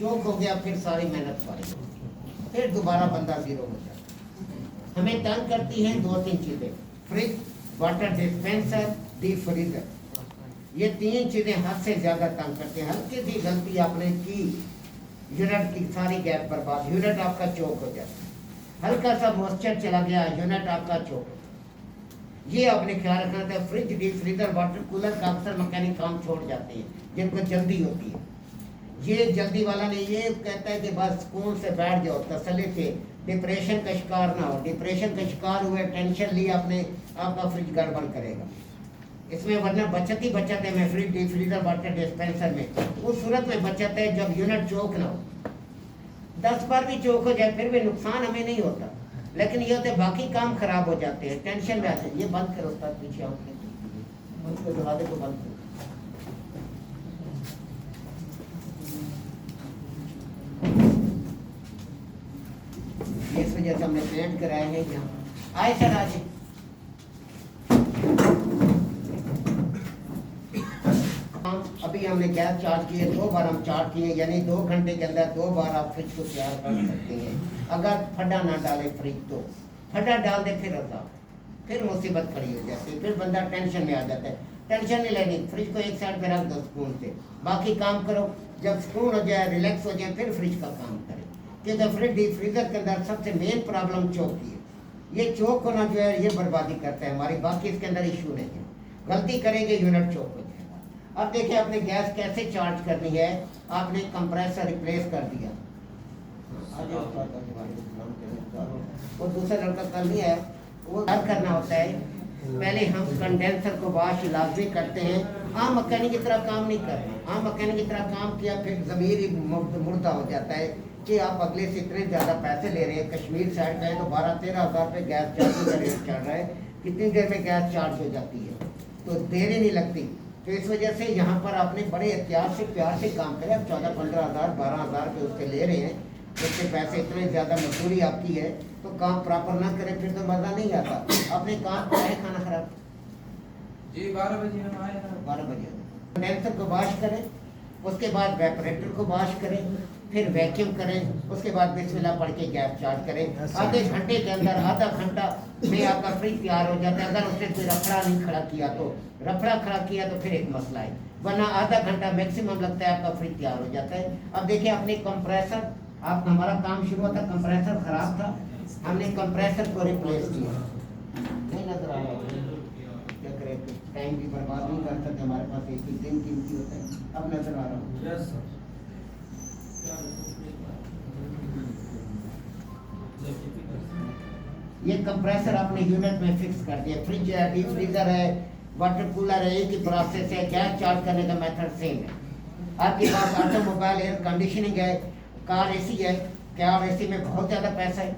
चौक हो गया, फिर सारी मेहनत सारी, फिर दोबारा बंदा जीरो हो जाता। हमें तंग करती हैं दो तीन चीजें, fridge, water dispenser, deep freezer. ये तीन चीजें हद से ज्यादा तंग करते हैं। हल्की सी गलती आपने की, यूनिट की सारी गैस बर्बाद, यूनिट आपका चौक हो जाता है। हल्का सा मॉइस्चर चला गया, यूनिट आपका चौक। ये आपने ख्याल रखना था। Fridge, deep freezer, water cooler का अक्सर मैकेनिक काम छोड़ जाते हैं जिनको जल्दी होती है। ये जल्दी वाला नहीं, ये कहता है कि बस सुकून से बैठ जाओ, तसल्ली से, डिप्रेशन का शिकार ना हो। डिप्रेशन का शिकार हुए, टेंशन ली आपने, आपका फ्रिज गड़बड़ करेगा इसमें, वरना बचत ही बचत है। मैं fridge, deep freezer, water dispenser में उस सूरत में बचत है जब यूनिट चौक ना हो। 10 बार भी चौक हो जाए फिर भी नुकसान हमें नहीं होता, लेकिन ये होते बाकी काम खराब हो जाते हैं, टेंशन में आते हैं। ये बंद करो उस्ताद, पीछे आंखें, दरवाजे को बंद करो। इस वजह से हमने पेंट कराए हैं यहाँ। आए सर आज अभी हमने गैस चार्ज किए, 2 बार हम चार्ज किए, यानी 2 घंटे के अंदर 2 बार आप फ्रिज को तैयार कर सकते हैं। अगर फड्डा ना डाले फ्रिज, तो फड्डा डाल दे फिर मुसीबत खड़ी हो जाती है, फिर बंदा टेंशन में आ जाता है। टेंशन नहीं लेनी, फ्रिज को एक साइड पे रख दो सुकून से, बाकी काम करो। जब सुकून हो जाए, रिलैक्स हो जाए, फिर फ्रिज का काम करें। क्योंकि फ्रिज, डीप फ्रीजर के अंदर सबसे मेन प्रॉब्लम चौक की है। ये चौक होना जो है ये बर्बादी करता है हमारी, बाकी इसके अंदर इशू नहीं है। गलती करेंगे यूनिट चौक हो जाएगा। अब देखिए आपने गैस कैसे चार्ज करनी है। आपने कंप्रेसर रिप्लेस कर दिया, वो दूसरा लड़का कल नहीं है, वो हल करना होता है। पहले हम कंडेंसर को वाश लाजमी करते हैं। आम मकैनिक की तरह काम नहीं करना। आम मकैनिक की तरह काम किया फिर ज़मीर ही मुर्दा हो जाता है कि आप अगले से इतने ज़्यादा पैसे ले रहे हैं। कश्मीर साइड का है तो 12-13 हज़ार रुपये गैस चार्ज का रेट चल रहा है। कितनी देर में गैस चार्ज हो जाती है, तो देर ही नहीं लगती। तो इस वजह से यहाँ पर आपने बड़े एहतियात से, प्यार से काम करें। आप 14-15 हज़ार 12 हज़ार रुपये उससे ले रहे हैं, उसके पैसे इतने ज़्यादा मजदूरी आपकी है, तो काम प्रॉपर ना करें फिर तो मज़ा नहीं आता। अपने काम कराए, खाना खराब जी 12 बजे हम आए हैं। 12 बजे कंडेंसर को वॉश करें, उसके बाद वेपरेटर को वॉश करें, फिर वैक्यूम करें, उसके बाद बिस्मिल्लाह पढ़ के गैस चार्ज करें। आधे घंटे के अंदर, आधा घंटा में आपका फ्रिज तैयार हो जाता है। अगर उसने कोई रफड़ा नहीं खड़ा किया तो, रफड़ा खड़ा किया तो फिर एक मसला है, वरना आधा घंटा मैक्सिमम लगता है, आपका फ्रिज तैयार हो जाता है। अब देखिए अपने कंप्रेसर, आप हमारा काम शुरू होता, कंप्रेसर खराब था, हमने कंप्रेसर को रिप्लेस किया। नहीं नजर आ रहा, क्या करें, टाइम भी बर्बाद नहीं कर सकते, हमारे पास एक ही दिन कीमती होता है। अब नजर आ रहा हूँ। ये कंप्रेसर आपने यूनिट में फिक्स कर दिया। फ्रिज है, डीप फ्रीजर है, वाटर कूलर है, एक ही प्रोसेस है। गैस चार्ज करने का मेथड सेम है। आपके पास ऑटोमोबाइल एयर कंडीशनिंग है, कार एसी है। कार एसी में बहुत ज़्यादा पैसा है।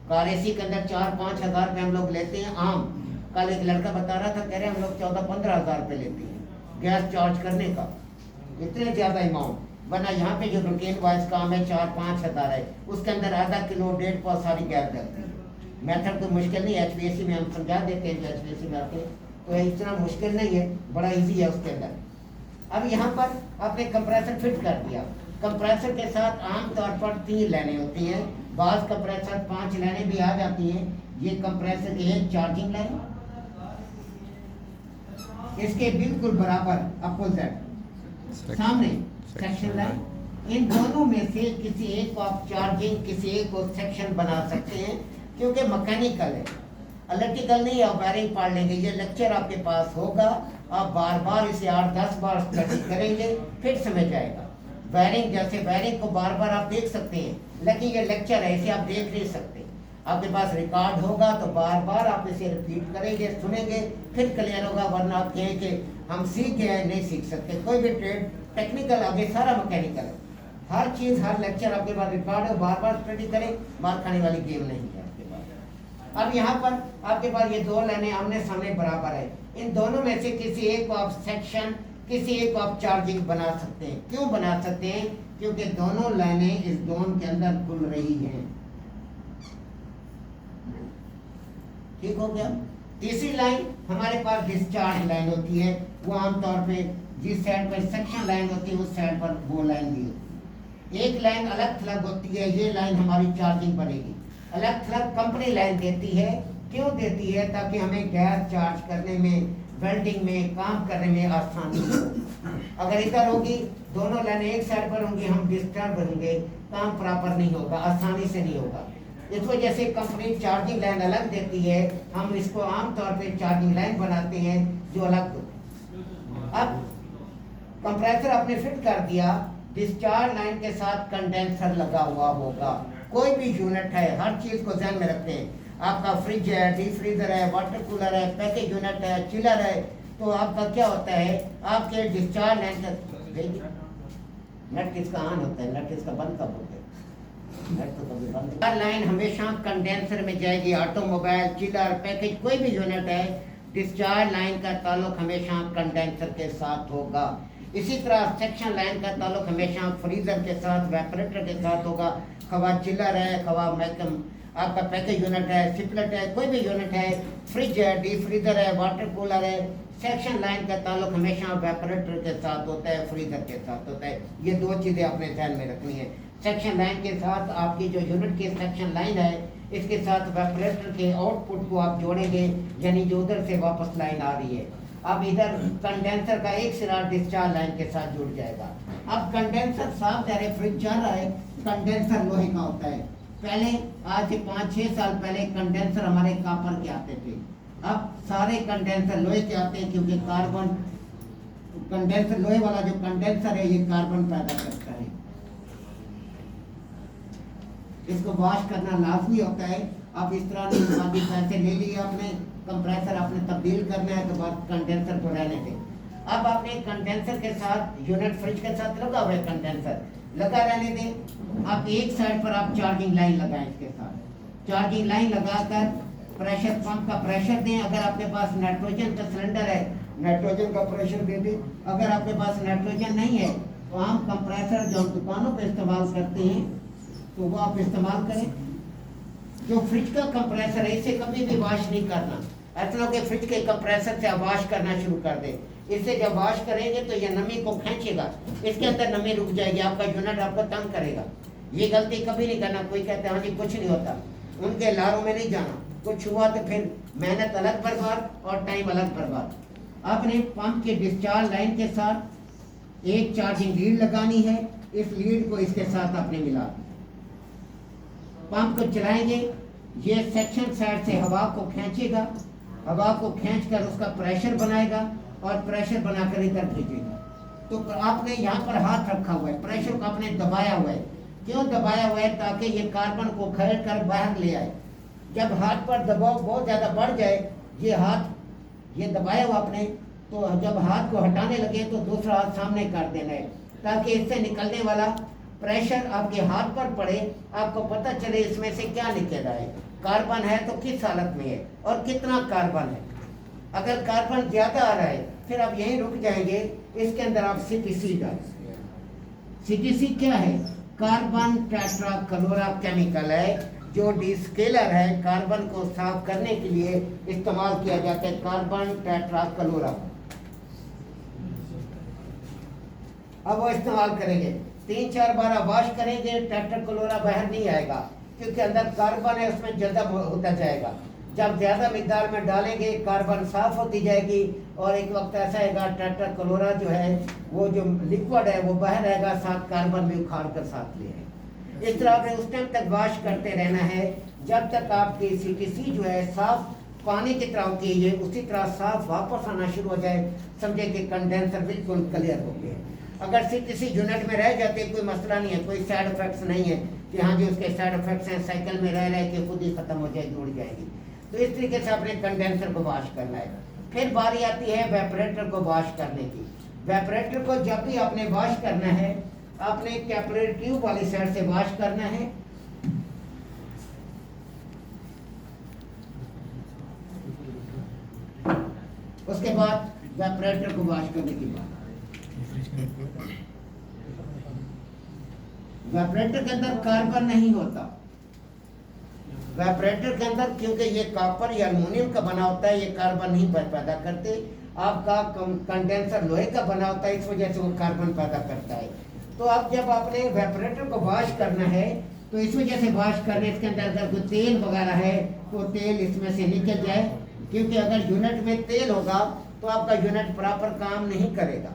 कार एसी के अंदर 4-5 हज़ार रुपये हम लोग लेते हैं आम। कल एक लड़का बता रहा था, कह रहे हम लोग 14-15 हज़ार रुपये लेते हैं गैस चार्ज करने का, इतने ज़्यादा अमाउंट। वरना यहाँ पे जो रूटीन वाइज काम है 4-5 हज़ार है, उसके अंदर आधा किलो 1.5 पाव सारी गैस डलती है। मेथड तो मुश्किल नहीं है, HVAC में हम समझा देते हैं, जो HVAC में आते हैं तो इतना मुश्किल नहीं है, बड़ा इजी है उसके अंदर। अब यहाँ पर आपने कंप्रेसर फिट कर दिया। कंप्रेसर के साथ आमतौर पर 3 लाइनें होती हैं, बाज़ कंप्रेसर 5 लाइनें भी आ जाती हैं। ये कंप्रेसर की एक चार्जिंग लाइन, इसके बिल्कुल बराबर अपोजिट सामने सेक्शन लाइन। इन दोनों में से किसी एक को आप चार्जिंग, किसी एक को सेक्शन बना सकते हैं, क्योंकि मैकेनिकल है, इलेक्ट्रिकल नहीं। आप वायरिंग पढ़ लेंगे, ये लेक्चर आपके पास होगा, आप बार बार इसे 8-10 बार स्टडी करेंगे, फिर समझ आएगा। वायरिंग, जैसे वायरिंग को बार बार आप देख सकते हैं, लेकिन ये लेक्चर है, इसे आप देख नहीं सकते। आपके पास रिकॉर्ड होगा तो बार बार आप इसे रिपीट करेंगे, सुनेंगे, फिर क्लियर होगा। वरना आप कहें कि हम सीख गए, नहीं सीख सकते। कोई भी ट्रेड टेक्निकल, आगे सारा मैकेनिकल है। हर चीज़, हर लेक्चर आपके पास रिकॉर्ड है, बार बार स्टडी करें, मार खाने वाली गेम नहीं है आपके पास। अब यहाँ पर आपके पास ये 2 लाइनें आमने सामने बराबर है। इन दोनों में से किसी एक को आप सेक्शन, किसी एक को आप चार्जिंग बना सकते हैं। क्यों बना सकते हैं? क्योंकि दोनों लाइनें इस जोन के अंदर खुल रही हैं। ठीक हो गया। तीसरी लाइन हमारे पास डिस्चार्ज लाइन होती है, वो आमतौर पे जिस साइड पर सेक्शन लाइन होती है उस साइड पर वो लाइन भी होती है। एक लाइन अलग थलग होती है, ये लाइन हमारी चार्जिंग बनेगी। अलग थलग कंपनी लाइन देती है, क्यों देती है? ताकि हमें गैस चार्ज करने में, वेल्डिंग में, काम करने में आसानी हो। अगर इधर होगी, दोनों लाइनें एक साइड पर होंगी, हम डिस्टर्ब होंगे, काम प्रॉपर नहीं होगा, आसानी से नहीं होगा। इस वजह से कंपनी चार्जिंग लाइन अलग देती है, हम इसको आमतौर पे चार्जिंग लाइन बनाते हैं जो अलग होती है। अब कंप्रेसर आपने फिट कर दिया, डिस्चार्ज लाइन के साथ कंडेंसर लगा हुआ होगा। कोई भी यूनिट है, हर चीज को ध्यान में रखते हैं। आपका फ्रिज है, डीप फ्रीजर है, वाटर कूलर है, पैकेज यूनिट है, चिलर है, तो आपका क्या होता है, आपके डिस्चार्ज लाइन का नट किसका ऑन होता है, नट किसका बंद कब होता है, नट तो कभी बंद। लाइन हमेशा कंडेंसर में जाएगी। ऑटोमोबाइल, चिलर, पैकेज, कोई भी यूनिट है, डिस्चार्ज लाइन का ताल्लुक हमेशा कंडेंसर के साथ होगा। इसी तरह सेक्शन लाइन का ताल्लुक हमेशा फ्रीजर के साथ, वेपरेटर के साथ होगा। खवा चिलर है, खवा मैकम आपका पैकेज यूनिट है, सिपलेट है, कोई भी यूनिट है, फ्रिज है, डीप फ्रीजर है, वाटर कूलर है, सेक्शन लाइन का ताल्लुक हमेशा वेपरेटर के साथ होता है, फ्रीजर के साथ होता है। ये दो चीज़ें अपने ध्यान में रखनी है। सेक्शन लाइन के साथ आपकी जो यूनिट की सेक्शन लाइन है, इसके साथ वेपरेटर के आउटपुट को आप जोड़ेंगे, यानी जो उधर से वापस लाइन आ रही है। अब इधर कंडेंसर का एक सिरा डिस्चार्ज लाइन के साथ जुड़ जाएगा। अब कंडेंसर साफ जा रहे, फ्रिज चल रहा है, कंडेंसर लोहे का होता है। पहले आज से 5-6 साल पहले कंडेंसर हमारे कॉपर के आते थे, अब सारे कंडेंसर लोहे के आते हैं, क्योंकि कार्बन कंडेंसर, लोहे वाला जो कंडेंसर है, ये कार्बन पैदा करता है। इसको वॉश करना लाजमी होता है। अब इस तरह नहीं, बाकी पैसे ले लिए आपने, कंप्रेसर आपने तब्दील करना है, तो बाद कंडेंसर को रहने दें। अब आपने कंडेंसर के साथ यूनिट फ्रिज के साथ लगा हुआ है, कंडेंसर लगा रहने दें। आप एक साइड पर आप चार्जिंग लाइन लगाएं, इसके साथ चार्जिंग लाइन लगाकर प्रेशर पंप का प्रेशर दें। अगर आपके पास नाइट्रोजन का सिलेंडर है, नाइट्रोजन का प्रेशर दे दें। अगर आपके पास नाइट्रोजन नहीं है, तो हम कंप्रेसर जो दुकानों पे इस्तेमाल करते हैं, तो वो आप इस्तेमाल करें। जो फ्रिज का कंप्रेसर है, इसे कभी भी वॉश नहीं करना। ऐसा हो कि फ्रिज के कंप्रेसर से आप वॉश करना शुरू कर दें। इससे जब वॉश करेंगे तो ये नमी को खींचेगा, इसके अंदर नमी रुक जाएगी, आपका यूनिट आपको तंग करेगा। ये गलती कभी नहीं करना। कोई कहते हैं हाँ जी कुछ नहीं होता, उनके लारों में नहीं जाना। कुछ हुआ तो फिर मेहनत अलग बर्बाद और टाइम अलग बर्बाद। आपने पंप के डिस्चार्ज लाइन के साथ एक चार्जिंग लीड लगानी है। इस लीड को इसके साथ आपने मिला, पंप को चलाएंगे, ये सेक्शन साइड से हवा को खींचेगा, हवा को खींचकर उसका प्रेशर बनाएगा और प्रेशर बनाकर इधर भेजेगा। तो आपने यहाँ पर हाथ रखा हुआ है, प्रेशर को आपने दबाया हुआ है। क्यों दबाया हुआ है? ताकि ये कार्बन को खींच कर बाहर ले आए। जब हाथ पर दबाव बहुत ज़्यादा बढ़ जाए, ये हाथ ये दबाया हुआ आपने, तो जब हाथ को हटाने लगे तो दूसरा हाथ सामने कर देना है, ताकि इससे निकलने वाला प्रेशर आपके हाथ पर पड़े, आपको पता चले इसमें से क्या निकल रहा है, कार्बन है तो किस हालत में है और कितना कार्बन है। अगर कार्बन ज़्यादा आ रहा है, फिर आप यहीं रुक जाएंगे। इसके अंदर आप CTC डालें। CTC क्या है? कार्बन टेट्रा क्लोरा केमिकल है, जो डिस्केलर है, कार्बन को साफ करने के लिए इस्तेमाल किया जाता है। कार्बन टेट्रा क्लोरा, अब वो इस्तेमाल करेंगे, 3-4 बार वॉश करेंगे, टेट्रा क्लोरा बाहर नहीं आएगा, क्योंकि अंदर कार्बन है, उसमें जज़ब होता जाएगा। जब ज़्यादा मिकदार में डालेंगे, कार्बन साफ होती जाएगी और एक वक्त ऐसा आएगा टेट्रा क्लोरा जो है, वो जो लिक्विड है वो बाहर आएगा, साथ कार्बन भी उखाड़ कर साथ ले आएगा। इस तरह से उस टाइम तक वॉश करते रहना है जब तक आपकी CTC जो है साफ पानी की तरह होती है, ये उसी तरह साफ वापस आना शुरू हो जाए, समझे कि कंडेंसर बिल्कुल क्लियर हो गया। अगर CTC यूनिट में रह जाते कोई मसला नहीं है, कोई साइड इफेक्ट्स नहीं है कि हाँ जी उसके साइड इफेक्ट्स हैं, साइकिल में रह रहे कि खुद ही ख़त्म हो जाए, जुड़ जाएगी। तो इस तरीके से आपने कंडेंसर को वॉश करना है। फिर बारी आती है वेपरेटर को वॉश करने की। वेपरेटर को जब भी आपने वॉश करना है, आपने कैपिलरी ट्यूब वाली साइड से वॉश करना है। उसके बाद वेपरेटर को वॉश करने की बात, वेपरेटर के अंदर कार्बन नहीं होता। वेपरेटर के अंदर क्योंकि ये कॉपर या एल्युमिनियम का बना होता है, ये कार्बन नहीं पैदा करते। आपका कंडेंसर लोहे का बना होता है, इस वजह से वो कार्बन पैदा करता है। तो अब जब आपने वेपरेटर को वॉश करना है तो इस वजह से वॉश करने, इसके अंदर अगर कोई तेल वगैरह है तो तेल इसमें से निकल जाए, क्योंकि अगर यूनिट में तेल होगा तो आपका यूनिट प्रॉपर काम नहीं करेगा।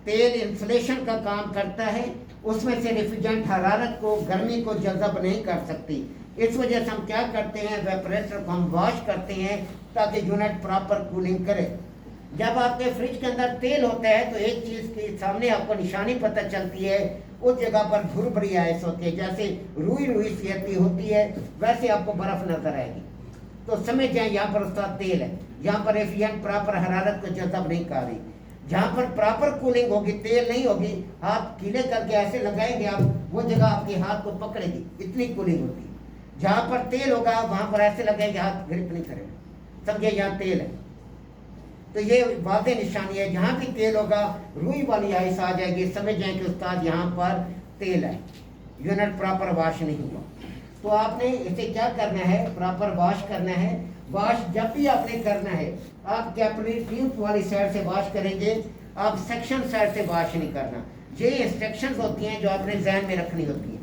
तेल इंसुलेशन का काम करता है, उसमें से रेफ्रिजरेंट हरारत को, गर्मी को जज़ब नहीं कर सकती। इस वजह से हम क्या करते हैं, वेपरेटर को हम वॉश करते हैं ताकि यूनिट प्रॉपर कूलिंग करे। जब आपके फ्रिज के अंदर तेल होता है तो एक चीज़ के सामने आपको निशानी पता चलती है, उस जगह पर भुरभुरी आइस होती है, जैसे रुई रुई सी होती है वैसे आपको बर्फ नजर आएगी। तो समझ जाए यहाँ पर उसका तेल है, यहाँ पर रेफ्रिजरेंट प्रॉपर हरारत को जज़ब नहीं कर रही। जहाँ पर प्रॉपर कूलिंग होगी, तेल नहीं होगी, हाथ गीले करके ऐसे लगाएंगे आप, वो जगह आपके हाथ को पकड़ेगी, इतनी कूलिंग होती है। जहाँ पर तेल होगा वहाँ पर ऐसे लगाएंगे, हाथ ग्रिप नहीं करेगा, समझे यहाँ तेल है। तो ये वादे निशानी है, जहाँ भी तेल होगा रुई वाली आइस आ जाएगी, समझ जाए कि उस्ताद यहाँ पर तेल है, यूनिट प्रॉपर वॉश नहीं हुआ। तो आपने इसे क्या करना है, प्रॉपर वॉश करना है। वॉश जब भी आपने करना है, आप कैपिलरी ट्यूब वाली साइड से वॉश करेंगे, आप सेक्शन साइड से वॉश नहीं करना। ये इंस्ट्रक्शंस होती हैं जो आपने जहन में रखनी होती है।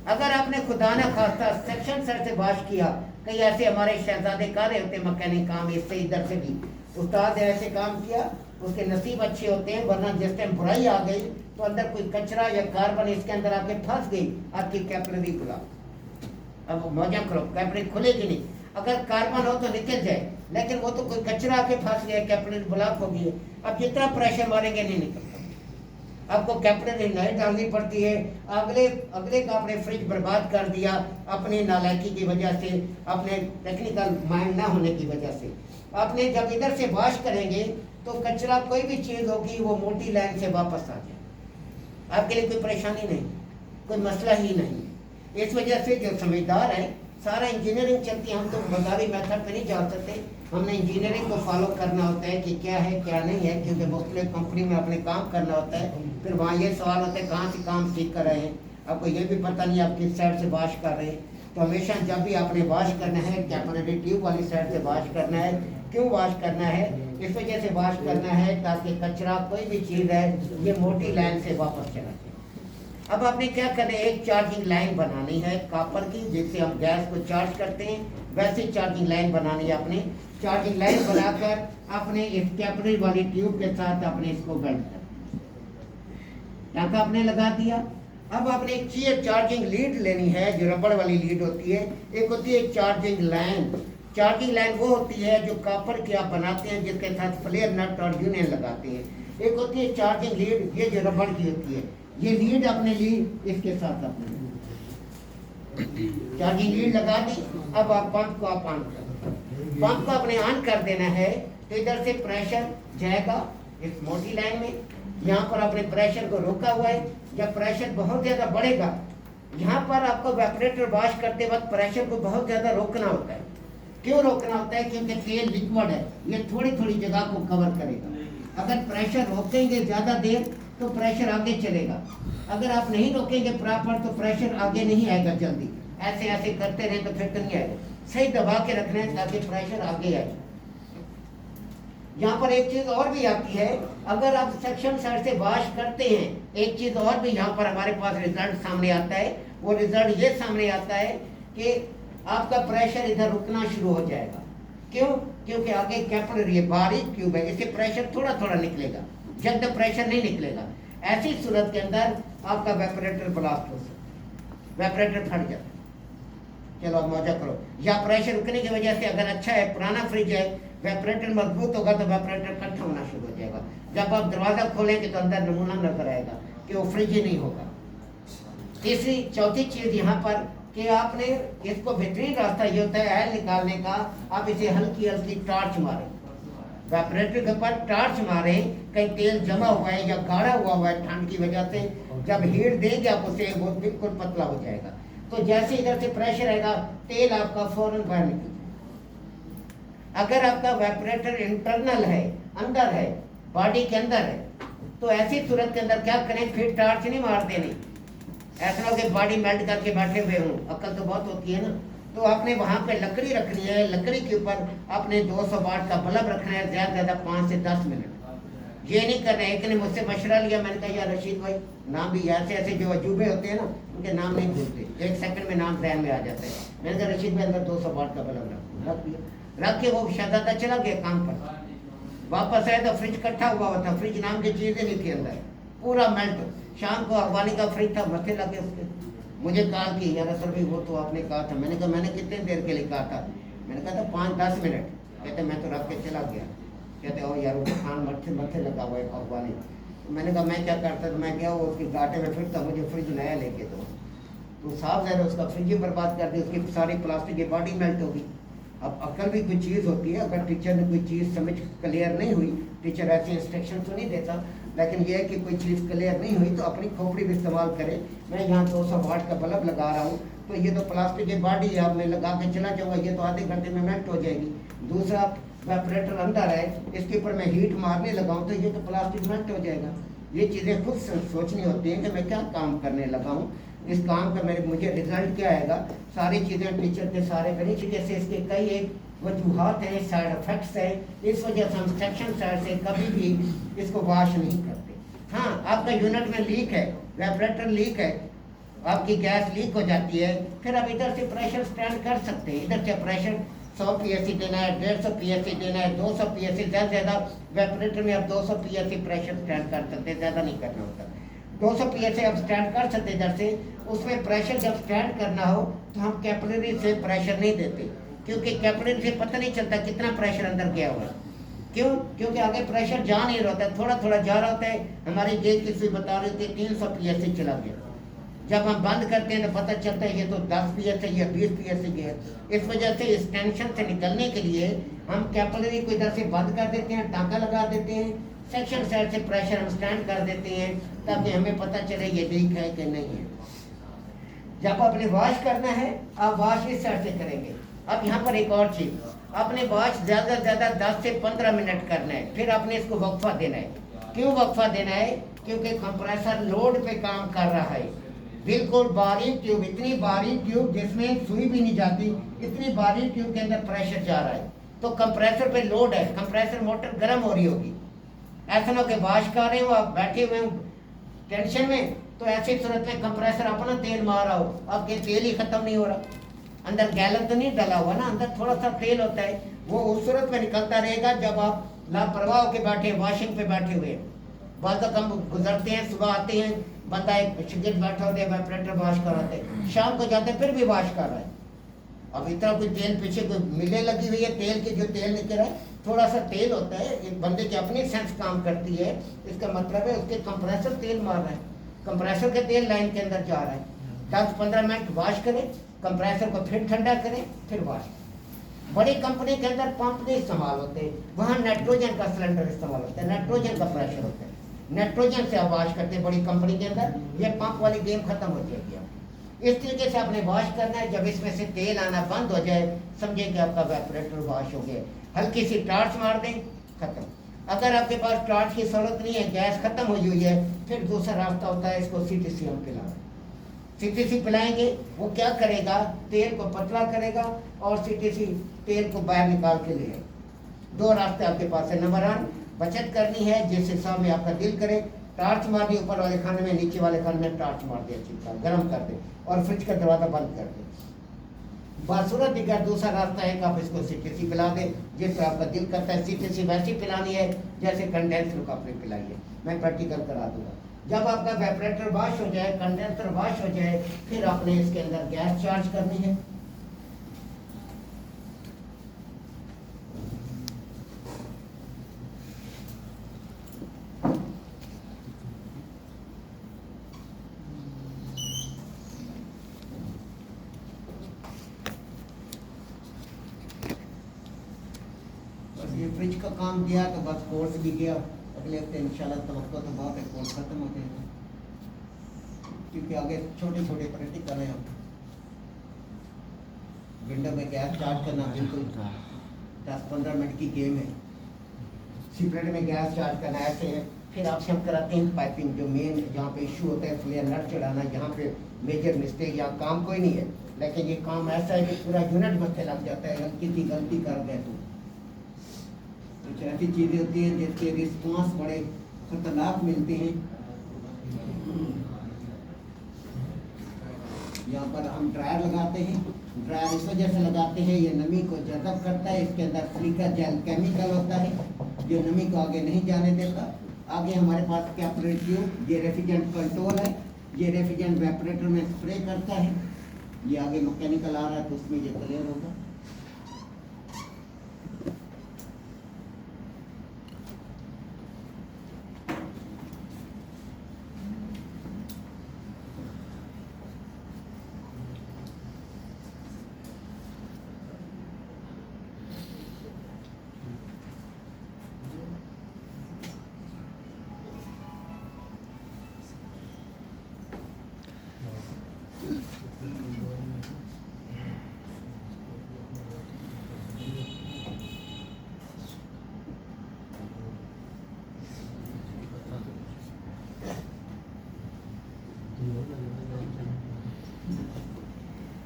अगर आपने खुदा न खास्ता सेक्शन साइड से वॉश किया, कई ऐसे हमारे शहजादे कर रहे होते मैकेनिक काम, इससे इधर से भी उस्ताद ने ऐसे काम किया, उसके नसीब अच्छे होते हैं, वरना जिस टाइम बुराई आ गई तो अंदर कोई कचरा या कार्बन इसके अंदर आके फंस गई, आपकी कैपिलरी ब्लॉक। अब मौजा करो, कैपिलरी खुलेगी नहीं। अगर कार्बन हो तो निकल जाए, लेकिन वो तो कोई कचरा आके फंस गया, कैपिलरी ब्लॉक हो गई है। अब जितना प्रेशर मारेंगे नहीं निकलता, आपको कैपिलरी नई डालनी पड़ती है। अगले का आपने फ्रिज बर्बाद कर दिया अपनी नालायकी की वजह से, अपने टेक्निकल माइंड ना होने की वजह से। आपने जब इधर से वॉश करेंगे तो कचरा कोई भी चीज़ होगी वो मोटी लाइन से वापस आ जाए, आपके लिए कोई परेशानी नहीं, कोई मसला ही नहीं। इस वजह से जो समझदार है, सारा इंजीनियरिंग चलती है, हम तो बाजारी मेथड पे नहीं जा सकते, हमने इंजीनियरिंग को फॉलो करना होता है कि क्या है क्या नहीं है, क्योंकि मुख्तलिफ कंपनी में अपने काम करना होता है। फिर वहाँ ये सवाल होता है कहाँ से काम सीख कर रहे हैं, आपको ये भी पता नहीं आप किस साइड से वॉश कर रहे हैं। तो हमेशा जब भी आपने वॉश करना है, कैपिलरी ट्यूब वाली साइड से वॉश करना है। क्यों वॉश करना है, इस वजह से वॉश करना है ताकि कचरा कोई भी चीज़ है ये मोटी लाइन से वापस चला जाए। अब आपने क्या करना है, एक चार्जिंग लाइन बनानी है कापर की, जिससे हम गैस को चार्ज करते हैं, वैसे चार्जिंग लाइन बनानी है। आपने चार्जिंग लाइन बनाकर आपने इस कैपिलरी वाली ट्यूब के साथ आपने इसको वेल्ड कर टाका आपने लगा दिया। अब आपने एक चीज चार्जिंग लीड लेनी है, जो रबड़ वाली लीड होती है। एक होती है चार्जिंग लाइन। चार्जिंग लाइन वो होती है जो कॉपर की आप बनाते हैं, जिसके साथ फ्लेयर नट और यूनियन लगाते हैं। एक होती है चार्जिंग लीड, ये जो रबड़ की होती है, ये लीड आपने ली, इसके साथ आपने चार्जिंग लीड लगा दी। अब आप पंप को आप ऑन कर, पंप को आपने ऑन कर देना है। तो इधर से प्रेशर जाएगा इस मोटी लाइन में, यहाँ पर आपने प्रेशर को रोका हुआ है। जब प्रेशर बहुत ज़्यादा बढ़ेगा, यहाँ पर आपको वेपरेटर वॉश करते वक्त प्रेशर को बहुत ज़्यादा रोकना होता है। क्यों रोकना होता है, क्योंकि तेल लिक्विड है, ये थोड़ी थोड़ी जगह को कवर करेगा। अगर प्रेशर रोकेंगे ज़्यादा देर तो प्रेशर आगे चलेगा, अगर आप नहीं रोकेंगे प्रॉपर तो प्रेशर आगे नहीं आएगा जल्दी। ऐसे ऐसे करते रहे तो फिर तो नहीं आएगा, सही दबा के रखना है ताकि प्रेशर आगे आए। यहाँ पर एक चीज़ और भी आती है, अगर आप सेक्शन साइड से वॉश करते हैं, एक चीज़ और भी यहाँ पर हमारे पास रिजल्ट सामने आता है। वो रिजल्ट ये सामने आता है कि आपका प्रेशर इधर रुकना शुरू हो जाएगा। क्यों, क्योंकि आगे कैपिलरी बारीक ट्यूब है, इससे प्रेशर थोड़ा थोड़ा निकलेगा, जब तक प्रेशर नहीं निकलेगा। ऐसी सूरत के अंदर आपका वेपरेटर ब्लास्ट हो सकता है, वेपरेटर फट जाता है। चलो अब मौजा करो। या प्रेशर रुकने की वजह से अगर अच्छा है, पुराना फ्रिज है, वेपरेटर मजबूत होगा तो वेपरेटर इकट्ठा होना शुरू हो जाएगा। जब आप दरवाज़ा खोलेंगे तो अंदर नमूना नजर आएगा कि वो फ्रिज ही नहीं होगा। तीसरी चौथी चीज़ यहाँ पर कि आपने इसको बेहतरीन रास्ता ये होता है ऑयल निकालने का, आप इसे हल्की हल्की टार्च मारें, वेपरेटर के ऊपर टार्च मारें, कहीं तेल जमा हुआ है या गाढ़ा हुआ है ठंड की वजह से, जब हीट देंगे आप उसे वो बिल्कुल पतला हो जाएगा। तो जैसे इधर से प्रेशर आएगा, तेल आपका फौरन बाहर निकल जाएगा। अगर आपका वेपरेटर इंटरनल है, अंदर है, बॉडी के अंदर है, तो ऐसी सूरत के अंदर क्या करें, फिर टार्च नहीं मार देनी। ऐसा हो कि बॉडी मेल्ट करके बैठे हुए हों, अक्ल तो बहुत होती है ना। तो आपने वहाँ पे लकड़ी रखनी है, लकड़ी के ऊपर आपने 200 वाट का बल्ब रखना है, ज़्यादा से ज़्यादा 5 से 10 मिनट। ये नहीं करना। एक ने मुझसे मशवरा लिया, मैंने कहा यार रशीद भाई नाम भी ऐसे ऐसे जो अजूबे होते हैं ना उनके नाम नहीं भूलते, 1 सेकंड में नाम जहन में आ जाता है। मैंने कहा रशीद भाई अंदर 200 वाट का बल्ब रख दिया, रख के वो शहजादा चला गया काम पर। वापस आया तो फ्रिज इकट्ठा हुआ हुआ था, फ्रिज नाम की चीजें नहीं थी अंदर, पूरा मेल्ट। शाम को अफगानी का फ्रिज था, मथे लगे उसके। मुझे कहा कि यार असल भाई वो तो आपने कहा था। मैंने कहा मैंने कितने देर के लिए कहा था? मैंने कहा था 5-10 मिनट। कहते मैं तो रख के चला गया। कहते ओ यार वो खान मथे मथे लगा हुआ है अफगानी। तो मैंने कहा मैं क्या करता, तो मैं गया वो उसके गाटे में फिरता, मुझे फ्रिज नया लेके दो। तो साफ ज़ाहिर उसका फ्रिज ही बर्बाद कर दी, उसकी सारी प्लास्टिक की बॉडी मेल्ट होगी। अब अकल भी कोई चीज़ होती है, अगर टीचर ने कोई चीज़ समझ क्लियर नहीं हुई, टीचर ऐसे इंस्ट्रक्शन तो नहीं देता, लेकिन यह है कि कोई चीज़ क्लियर नहीं हुई तो अपनी खोपड़ी भी इस्तेमाल करे। मैं यहाँ 200 वाट का बल्ब लगा रहा हूँ, तो ये तो प्लास्टिक की बॉडी है, अब मैं लगा के चला जाऊँगा, ये तो आधे घंटे में मेल्ट हो जाएगी। दूसरा वेपरेटर अंदर है, इसके ऊपर मैं हीट मारने लगाऊँ तो ये तो प्लास्टिक मेल्ट हो जाएगा। ये चीज़ें खुद सोचनी होती हैं कि मैं क्या काम करने लगा हूँ, इस काम का मेरे मुझे रिजल्ट क्या आएगा। सारी चीज़ें टीचर के सारे करी चीज़ें से इसके कई एक वजूहत हैं, साइड इफेक्ट्स हैं। इस वजह से हम सेक्शन साइड से कभी भी इसको वॉश नहीं करते। हाँ, आपका यूनिट में लीक है, वेपरेटर लीक है, आपकी गैस लीक हो जाती है, फिर आप इधर से प्रेशर स्टैंड कर सकते हैं। इधर से प्रेशर 100 PSC देना है, 150 PSC देना है, 200 PSC, ज़्यादा वेपरेटर में आप 200 PSC प्रेशर स्टैंड कर सकते हैं, ज़्यादा नहीं करना होता। 200 PSC आप स्टैंड कर सकते इधर से। उसमें प्रेशर जब स्टैंड करना हो तो हम कैपिलरी से प्रेशर नहीं देते, क्योंकि कैपिलरी से पता नहीं चलता कितना प्रेशर अंदर गया हुआ है। क्यों? क्योंकि आगे प्रेशर जा नहीं रहा होता, थोड़ा थोड़ा जा रहा होता है। हमारी गेज की सुई बता रही थी 300 PSC चला गया। जब हम बंद करते हैं तो पता चलता है ये तो 10 PSC या 20 PSC गया। इस वजह से इस टेंशन से निकलने के लिए हम कैपिलरी को इधर से बंद कर देते हैं, टाँका लगा देते हैं, सेक्शन साइड से प्रेशर हम स्टैंड कर देते हैं, ताकि हमें पता चले ये लीक है कि नहीं है। जब आपने वॉश करना है, आप वॉश इस साइड से करेंगे। अब यहाँ पर एक और चीज़, आपने वॉश ज़्यादा से ज़्यादा 10 से 15 मिनट करना है, फिर आपने इसको वक्फा देना है। क्यों वक्फा देना है? क्योंकि कंप्रेसर लोड पे काम कर रहा है। बिल्कुल बारीक ट्यूब, इतनी बारीक ट्यूब जिसमें सुई भी नहीं जाती, इतनी बारीक ट्यूब के अंदर प्रेशर जा रहा है, तो कंप्रेसर पे लोड है, कंप्रेसर मोटर गर्म हो रही होगी। ऐसा ना कि वॉश कर रहे हो आप बैठे हुए हो टेंशन में, तो ऐसी सूरत में कंप्रेसर अपना तेल मार रहा हो, आपके तेल ही खत्म नहीं हो रहा, अंदर गैलन तो नहीं डाला हुआ ना, अंदर थोड़ा सा तेल होता है, वो उस सूरत में निकलता रहेगा जब आप लापरवाह के बैठे वॉशिंग पे बैठे हुए। बाद तक हम गुजरते हैं, सुबह आते हैं, बंदा एक शिगिर्द बैठा होता है, वेपरेटर वॉश कराते हैं, शाम को जाते हैं फिर भी वॉश कर रहा है। अब इतना कोई तेल पीछे कोई मिले लगी हुई है, तेल की जो तेल निकल रहा है, थोड़ा सा तेल होता है, एक बंदे की अपनी सेंस काम करती है, इसका मतलब है उसके कंप्रेसर तेल मार रहा है, कंप्रेसर के तेल लाइन के अंदर जा रहा है। 10-15 मिनट वॉश करें, कंप्रेसर को फिर ठंडा करें, फिर वॉश। बड़ी कंपनी के अंदर पंप नहीं इस्तेमाल होते, वहाँ नाइट्रोजन का सिलेंडर इस्तेमाल होता है, नाइट्रोजन का प्रेशर होता है, नाइट्रोजन से आप वॉश करते हैं बड़ी कंपनी के अंदर। ये पंप वाली गेम खत्म हो जाएगी। आप इस तरीके से आपने वॉश करना है। जब इसमें से तेल आना बंद हो जाए, समझे कि आपका वेपरेटर वॉश हो गया। हल्की सी टार्च मार दें, खत्म। अगर आपके पास टार्च की जरूरत नहीं है, गैस खत्म हुई है, फिर दूसरा रास्ता होता है, इसको CTC हम पिलाएं। CTC पिलाएंगे, वो क्या करेगा, तेल को पतला करेगा और CTC तेल को बाहर निकाल के ले आए। 2 रास्ते आपके पास है। नंबर 1, बचत करनी है जिस हिसाब में आपका दिल करे, टार्च मार दी ऊपर वाले खाने में, नीचे वाले खाने में टार्च मार दिया, अच्छी तरह गर्म कर दे और फ्रिज का दरवाजा बंद कर दे। बासूरत दिखा दूसरा रास्ता है कि आप इसको CTC पिला दें, जिस पर आपका दिल करता है। CTC वैसी पिलानी है जैसे कंडेंसर को आपने पिलाई है। मैं प्रैक्टिकल करा दूंगा। जब आपका वेपरेटर वॉश हो जाए, कंडेंसर वॉश हो जाए, फिर आपने इसके अंदर गैस चार्ज करनी है। ये फ्रिज का काम किया तो बस कोर्स भी गया। अगले हफ्ते इंशाल्लाह तवक्को तो बहुत है, कोर्स खत्म हो जाएगा, क्योंकि आगे छोटे छोटे प्रैक्टिकल हैं। विंडो में गैस चार्ज करना बिल्कुल 10-15 मिनट की गेम है। सीपरेट में गैस चार्ज करना ऐसे है। फिर आपसे हम कराते हैं पाइपिंग, जो मेन जहाँ पे इशू होता है, फ्लेयर नट चढ़ाना, जहाँ पे मेजर मिस्टेक, यहाँ काम कोई नहीं है, लेकिन ये काम ऐसा है कि पूरा यूनिट मत्थे लग जाता है, हल्की सी गलती कर गए तो कुछ ऐसी चीज़ें होती हैं जिसके रिस्पॉन्स बड़े खतरनाक मिलते हैं। यहाँ पर हम ड्रायर लगाते हैं। ड्रायर इस वजह से लगाते हैं, ये नमी को जज़ब करता है। इसके अंदर सिलिका जेल केमिकल होता है जो नमी को आगे नहीं जाने देता। आगे हमारे पास कैपिलरी ट्यूब, ये रेफ्रिजरेंट कंट्रोल है, ये रेफ्रिजरेंट वेपरेटर में स्प्रे करता है। ये आगे मैकेनिकल आ रहा है तो उसमें ये क्लियर होगा।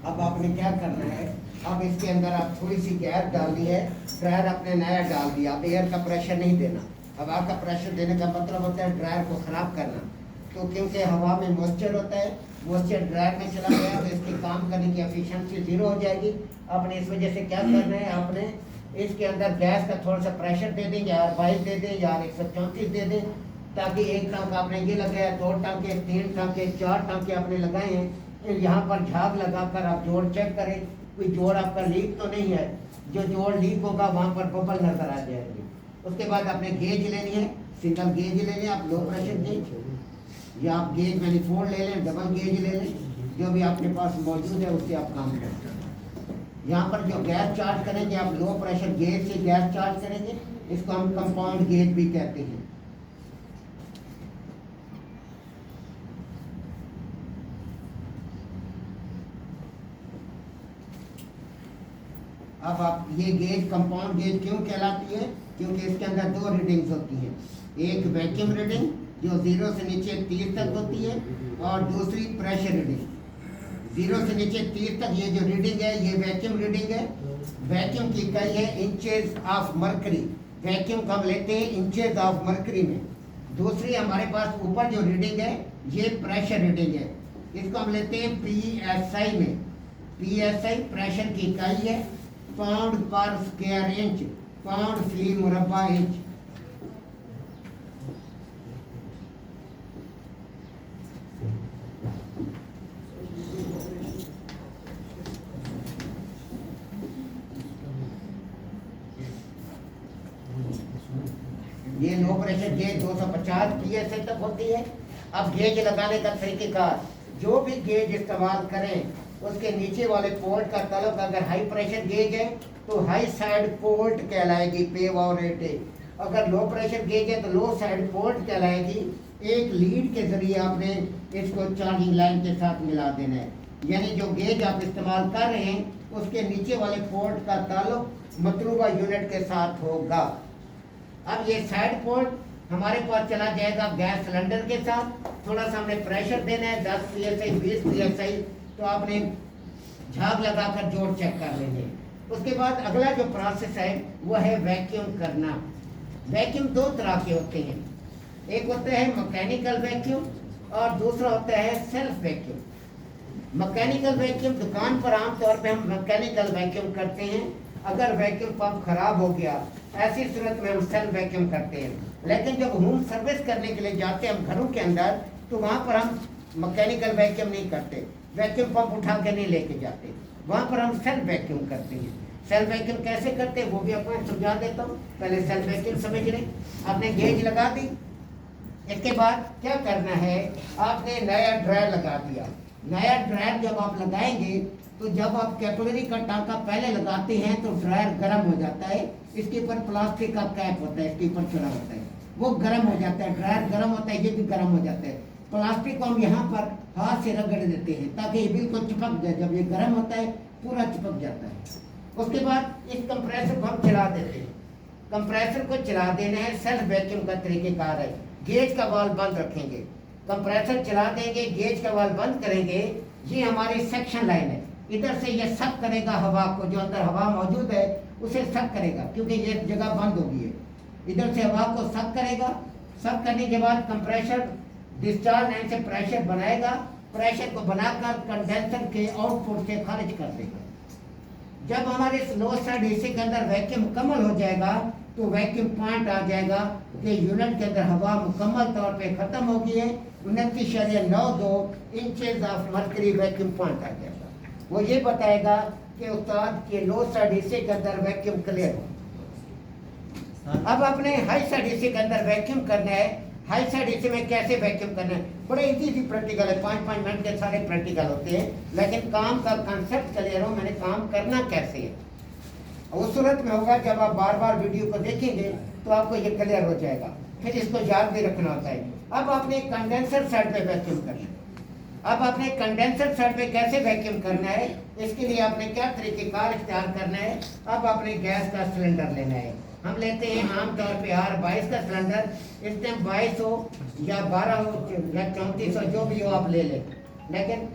अब आपने क्या करना है, अब इसके अंदर आप थोड़ी सी गैस डाल दी है, ड्रायर आपने नया डाल दिया। अब एयर का प्रेशर नहीं देना। अब एयर का प्रेशर देने का मतलब होता है ड्रायर को ख़राब करना। तो क्योंकि हवा में मॉइस्चर होता है, मॉइस्चर ड्रायर में चला गया तो इसके काम करने की एफिशिएंसी ज़ीरो हो जाएगी। आपने इस वजह से क्या करना है, आपने इसके अंदर गैस का थोड़ा सा प्रेशर दे दें, या 22 दे दें, या 134 दे दें, ताकि एक टांका आपने ये लगाया, 2 टांके, 3 टांके, 4 टांके आपने लगाए हैं। यहाँ पर झाग लगाकर आप जोड़ चेक करें, कोई जोड़ आपका लीक तो नहीं है। जो जोड़ लीक होगा वहाँ पर बबल नजर आ जाएंगे। उसके बाद आपने गेज लेनी है, सिंगल गेज ले लें आप, लो प्रेशर गेज, या आप गेज मैनिफोल्ड ले लें, डबल गेज ले लें, जो भी आपके पास मौजूद है उससे आप काम करें। यहाँ पर जो गैस चार्ज करेंगे आप लो प्रेशर गेज से गैस चार्ज करेंगे, इसको हम कंपाउंड गेज भी कहते हैं। अब आप ये गेज कंपाउंड गेज क्यों कहलाती है, क्योंकि इसके अंदर 2 रीडिंग्स होती हैं। एक वैक्यूम रीडिंग जो 0 से नीचे 30 तक होती है, और दूसरी प्रेशर रीडिंग 0 से नीचे 30 तक। ये जो रीडिंग है ये वैक्यूम रीडिंग है। वैक्यूम की इकाई है इंचेस ऑफ मर्करी। वैक्यूम को हम लेते हैं इंचेस ऑफ मर्करी में। दूसरी हमारे पास ऊपर जो रीडिंग है ये प्रेशर रीडिंग है, इसको हम लेते हैं PSI में। PSI प्रेशर की इकाई है, पाउंड पर स्क्वायर इंच, पाउंड फी मुरब्बा इंच। ये लो प्रेशर गेज 250 PSI तक होती है। अब गेज लगाने का तरीकेकार, जो भी गेज इस्तेमाल करें उसके नीचे वाले पोर्ट का तलब अगर हाई प्रेशर गेज है तो हाई साइड पोर्ट कहलाएगी, पेव और रेटे। अगर लो प्रेशर गेज है तो लो साइड पोर्ट कहलाएगी। एक लीड के जरिए आपने इसको चार्जिंग लाइन के साथ मिला देना है, यानी जो गेज आप इस्तेमाल कर रहे हैं उसके नीचे वाले पोर्ट का ताल्लुक मतलूबा यूनिट के साथ होगा। अब ये साइड पोर्ट हमारे पास चला जाएगा गैस सिलेंडर के साथ। थोड़ा सा हमने प्रेशर देना है 10 PSI 20 PSI, तो आपने झाग लगाकर जोड़ चेक कर लेंगे। उसके बाद अगला जो प्रोसेस है वो है वैक्यूम करना। वैक्यूम 2 तरह के होते हैं, एक होता है मैकेनिकल वैक्यूम और दूसरा होता है सेल्फ वैक्यूम। मैकेनिकल वैक्यूम दुकान पर आमतौर पे हम मैकेनिकल वैक्यूम करते हैं। अगर वैक्यूम पंप खराब हो गया ऐसी सूरत में हम सेल्फ वैक्यूम करते हैं। लेकिन जब होम सर्विस करने के लिए जाते हैं हम घरों के अंदर, तो वहाँ पर हम मैकेनिकल वैक्यूम नहीं करते, वैक्यूम पंप उठा के नहीं लेके जाते, वहाँ पर हम सेल्फ वैक्यूम करते हैं। सेल्फ वैक्यूम कैसे करते हैं वो भी आपको समझा देता हूँ। पहले सेल्फ वैक्यूम समझ लें। आपने गेज लगा दी, इसके बाद क्या करना है, आपने नया ड्रायर लगा दिया। नया ड्रायर जब आप लगाएंगे तो जब आप कैपिलरी का टांका पहले लगाते हैं तो ड्रायर गर्म हो जाता है। इसके ऊपर प्लास्टिक का कैप होता है, इसके ऊपर चढ़ा होता है, वो गर्म हो जाता है। ड्रायर गर्म होता है, ये भी गर्म हो जाता है। प्लास्टिक को हम यहाँ पर हाथ से रगड़ देते हैं ताकि ये बिल्कुल चिपक जाए। जब ये गर्म होता है पूरा चिपक जाता है। उसके बाद इस कंप्रेसर को हम चला देते हैं। कंप्रेसर को चला देना है सेल्फ वैक्यूम का तरीकेकार है। गेज का वाल्व बंद रखेंगे, कंप्रेसर चला देंगे, गेज का वाल्व बंद करेंगे। ये हमारी सेक्शन लाइन है, इधर से ये सक करेगा हवा को, जो अंदर हवा मौजूद है उसे सक करेगा, क्योंकि ये जगह बंद होगी है। इधर से हवा को सक करेगा, सक करने के बाद कंप्रेशर डिस्चार्ज लाइन से प्रेशर बनाएगा, प्रेशर को बनाकर कंडेंसर के आउटपुट से खारिज कर देगा। जब हमारे लो साइड हिस्से के अंदर वैक्यूम मुकम्मल हो जाएगा तो वैक्यूम पॉइंट आ जाएगा कि यूनिट के अंदर हवा मुकम्मल तौर पे खत्म हो गई है। 29.92 inches of mercury vacuum point आ जाएगा। वो ये बताएगा कि उस्ताद के लो साइड हिस्से के अंदर वैक्यूम क्लियर हो। अब आपने हाई साइड हिस्से के अंदर वैक्यूम करना है। हाई साइड हिस्से में कैसे वैक्यूम करना है, बड़े इजी प्रैक्टिकल है, 5-5 मिनट के सारे प्रैक्टिकल होते हैं, लेकिन काम का कंसेप्ट क्लियर हो, मैंने काम करना कैसे है उस सूरत में होगा जब आप बार बार वीडियो को देखेंगे तो आपको ये क्लियर हो जाएगा। फिर इसको याद भी रखना होता है। अब आपने कंडेंसर साइड पे वैक्यूम करना है। अब आपने कंडेंसर साइड पे कैसे वैक्यूम करना है, इसके लिए आपने क्या तरीकेकार इख्तियार करना है। अब आपने गैस का सिलेंडर लेना है। हम लेते हैं आमतौर पे R22 का सिलेंडर, इस टाइम 22 हो या 12 हो या 34 हो, जो भी हो आप ले लें। लेकिन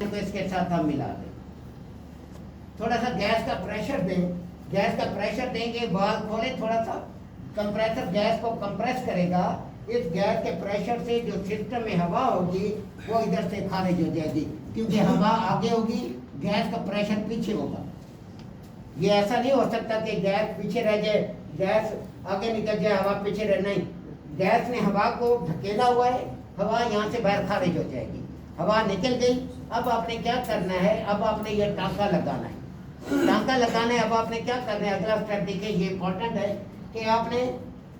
तो इसके साथ हम मिला दें, थोड़ा सा गैस का प्रेशर दें। गैस का प्रेशर देंगे, वाल्व खोले, थोड़ा सा कंप्रेसर गैस को कंप्रेस करेगा। इस गैस के प्रेशर से जो सिस्टम में हवा होगी वो इधर से खारिज हो जाएगी, क्योंकि हवा आगे होगी, गैस का प्रेशर पीछे होगा। ये ऐसा नहीं हो सकता कि गैस पीछे रह जाए, गैस आगे निकल जाए, हवा पीछे रह, नहीं। गैस ने हवा को धकेला हुआ है, हवा यहाँ से बाहर खारिज हो जाएगी, हवा निकल गई। अब आपने क्या करना है, अब आपने ये टांका लगाना है। टांका लगाना है। अब आपने क्या करना है, अगला स्टेप देखिए, ये इंपॉर्टेंट है कि आपने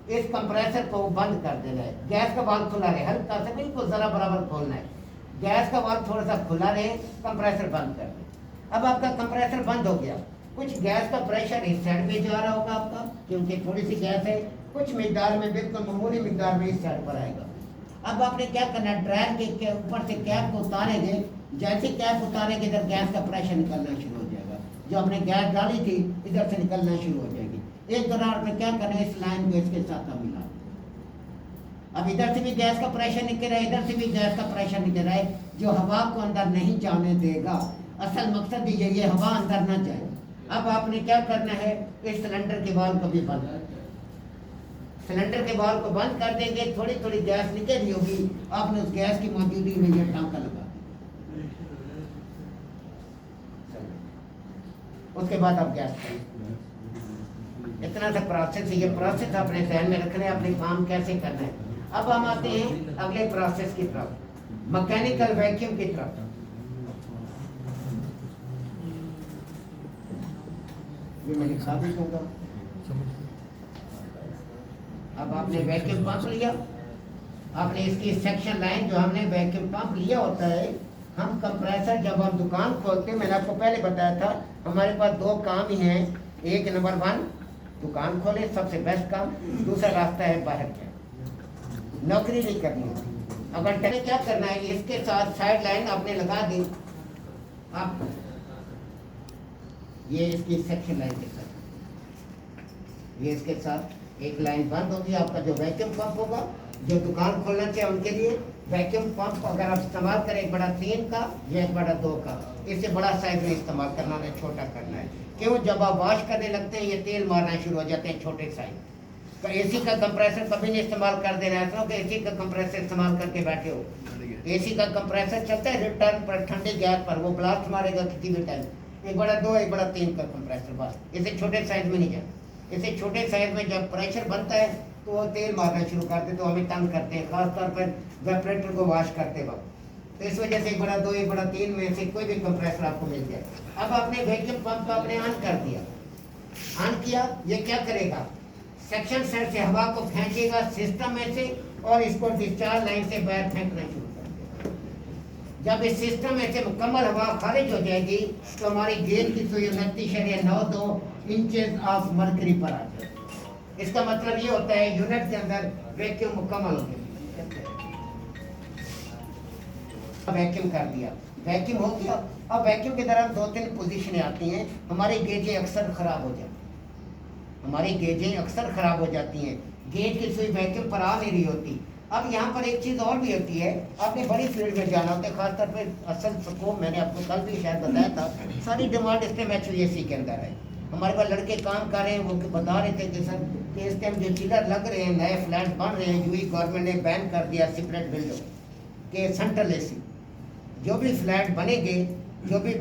इस कंप्रेसर को बंद कर देना है। गैस का वाल्व खुला रहे, हल्का सा बिल्कुल जरा बराबर खोलना है। गैस का वाल्व थोड़ा सा खुला रहे, कंप्रेसर बंद कर दें। अब आपका कंप्रेसर बंद हो गया। कुछ गैस का प्रेशर इस साइड में जा रहा होगा आपका, क्योंकि थोड़ी सी गैस है, कुछ मिकदार में, बिल्कुल मामूली मिकदार में इस साइड पर आएगा। अब आपने क्या करना है, ड्रायर के ऊपर से कैप को उतारेंगे। जैसे कैप उतारेंगे इधर गैस का प्रेशर निकलना शुरू हो जाएगा। जो हमने गैस डाली थी इधर से निकलना शुरू हो जाएगी। एक दौरान में क्या करना है, इस लाइन को इसके साथ हम मिला। अब इधर से भी गैस का प्रेशर निकल रहा है, इधर से भी गैस का प्रेशर निकल रहा है, जो हवा को अंदर नहीं जाने देगा। असल मकसद ये है हवा अंदर ना जाए। अब आपने क्या करना है, इस सिलेंडर के वाल्व को भी बंद कर दें। सिलेंडर के वाल्व को बंद कर देंगे, थोड़ी थोड़ी गैस निकल रही होगी, आपने उस गैस की मौजूदगी में यह टांका लगा दें। उसके बाद आप गैस करें। इतना सा प्रोसेस है, ये प्रोसेस अपने ध्यान में रखना है, अपने काम कैसे करना है। अब हम आते हैं अगले प्रोसेस की तरफ, मैकेनिकल वैक्यूम की तरफ। ये मैं लिखा भी दूंगा। अब आपने वैक्यूम पंप लिया, आपने इसकी सेक्शन लाइन, जो हमने वैक्यूम पंप लिया होता है, हम कंप्रेसर जब हम दुकान खोलते हैं, मैंने आपको पहले बताया था, हमारे पास दो काम ही हैं। एक नंबर 1 दुकान खोले, सबसे बेस्ट काम। दूसरा रास्ता है बाहर क्या, नौकरी नहीं करनी होती। अगर टने क्या करना है, इसके साथ साइड लाइन आपने लगा दी। आप ये इसकी सेक्शन लाइन के साथ, ये इसके साथ एक लाइन बंद होगी। आपका जो वैक्यूम पंप होगा, जो दुकान खोलना चाहिए उनके लिए वैक्यूम पंप अगर आप इस्तेमाल करें, एक बड़ा 3 का या एक बड़ा 2 का, इससे बड़ा साइज में इस्तेमाल करना है, छोटा करना है। क्यों, जब आप वॉश करने लगते हैं ये तेल मारना शुरू हो जाते हैं छोटे साइज। तो एसी का कंप्रेसर कभी नहीं इस्तेमाल कर देना है। कि एसी का कंप्रेसर इस्तेमाल करके बैठे हो, एसी का कंप्रेसर चलता है रिटर्न पर, ठंडी गैस पर, वो ब्लास्ट मारेगा किसी भी टाइम। एक बड़ा 2 एक बड़ा 3 का कंप्रेसर, बस। इसे छोटे साइज में नहीं जाए। इसे छोटे साइज में जब प्रेशर बनता है तो वो तेल मारना शुरू करते, तो हमें तंग करते हैं, खासतौर पर वेपरेटर को वॉश करते वक्त। तो इस वजह से एक बड़ा 2 एक बड़ा 3 में से कोई भी कंप्रेसर आपको मिल जाए। अब आपने वैक्यूम पंप को आपने ऑन कर दिया, ऑन किया, ये क्या करेगा, सेक्शन साइड से हवा को फेंकेगा सिस्टम में से, और इसको डिस्चार्ज लाइन से बाहर फेंकना शुरू कर देगा। जब इस सिस्टम में से मुकम्मल हवा खारिज हो जाएगी तो हमारी गेंद की सुई 29.92 इंचेस ऑफ मर्करी पर आ जाएगी। इसका मतलब ये होता है यूनिट के अंदर वैक्यूम मुकम्मल हो गया। वैक्यूम कर दिया, वैक्यूम हो गया। अब वैक्यूम के दौरान 2-3 पोजीशनें आती हैं, हमारी गेजें अक्सर खराब हो जाती हैं। हमारी गेजें अक्सर ख़राब हो जाती हैं, गेज की सुई वैक्यूम पर आ नहीं रही होती। अब यहाँ पर एक चीज़ और भी होती है, आपने बड़ी फील्ड में जाना होता है, खासतौर पर असल स्कोप मैंने आपको कल भी शायद बताया था, सारी डिमांड इस टाइम HVAC के अंदर है। हमारे पास लड़के काम कर रहे हैं, वो बता रहे थे कि सर कि इस टाइम जो चिलर लग रहे हैं, नए फ्लैट बन रहे हैं, यूई गवर्नमेंट ने बैन कर दिया सेपरेट विंडो के सेंट्रल AC। जो भी फ्लैट बनेंगे, जो भी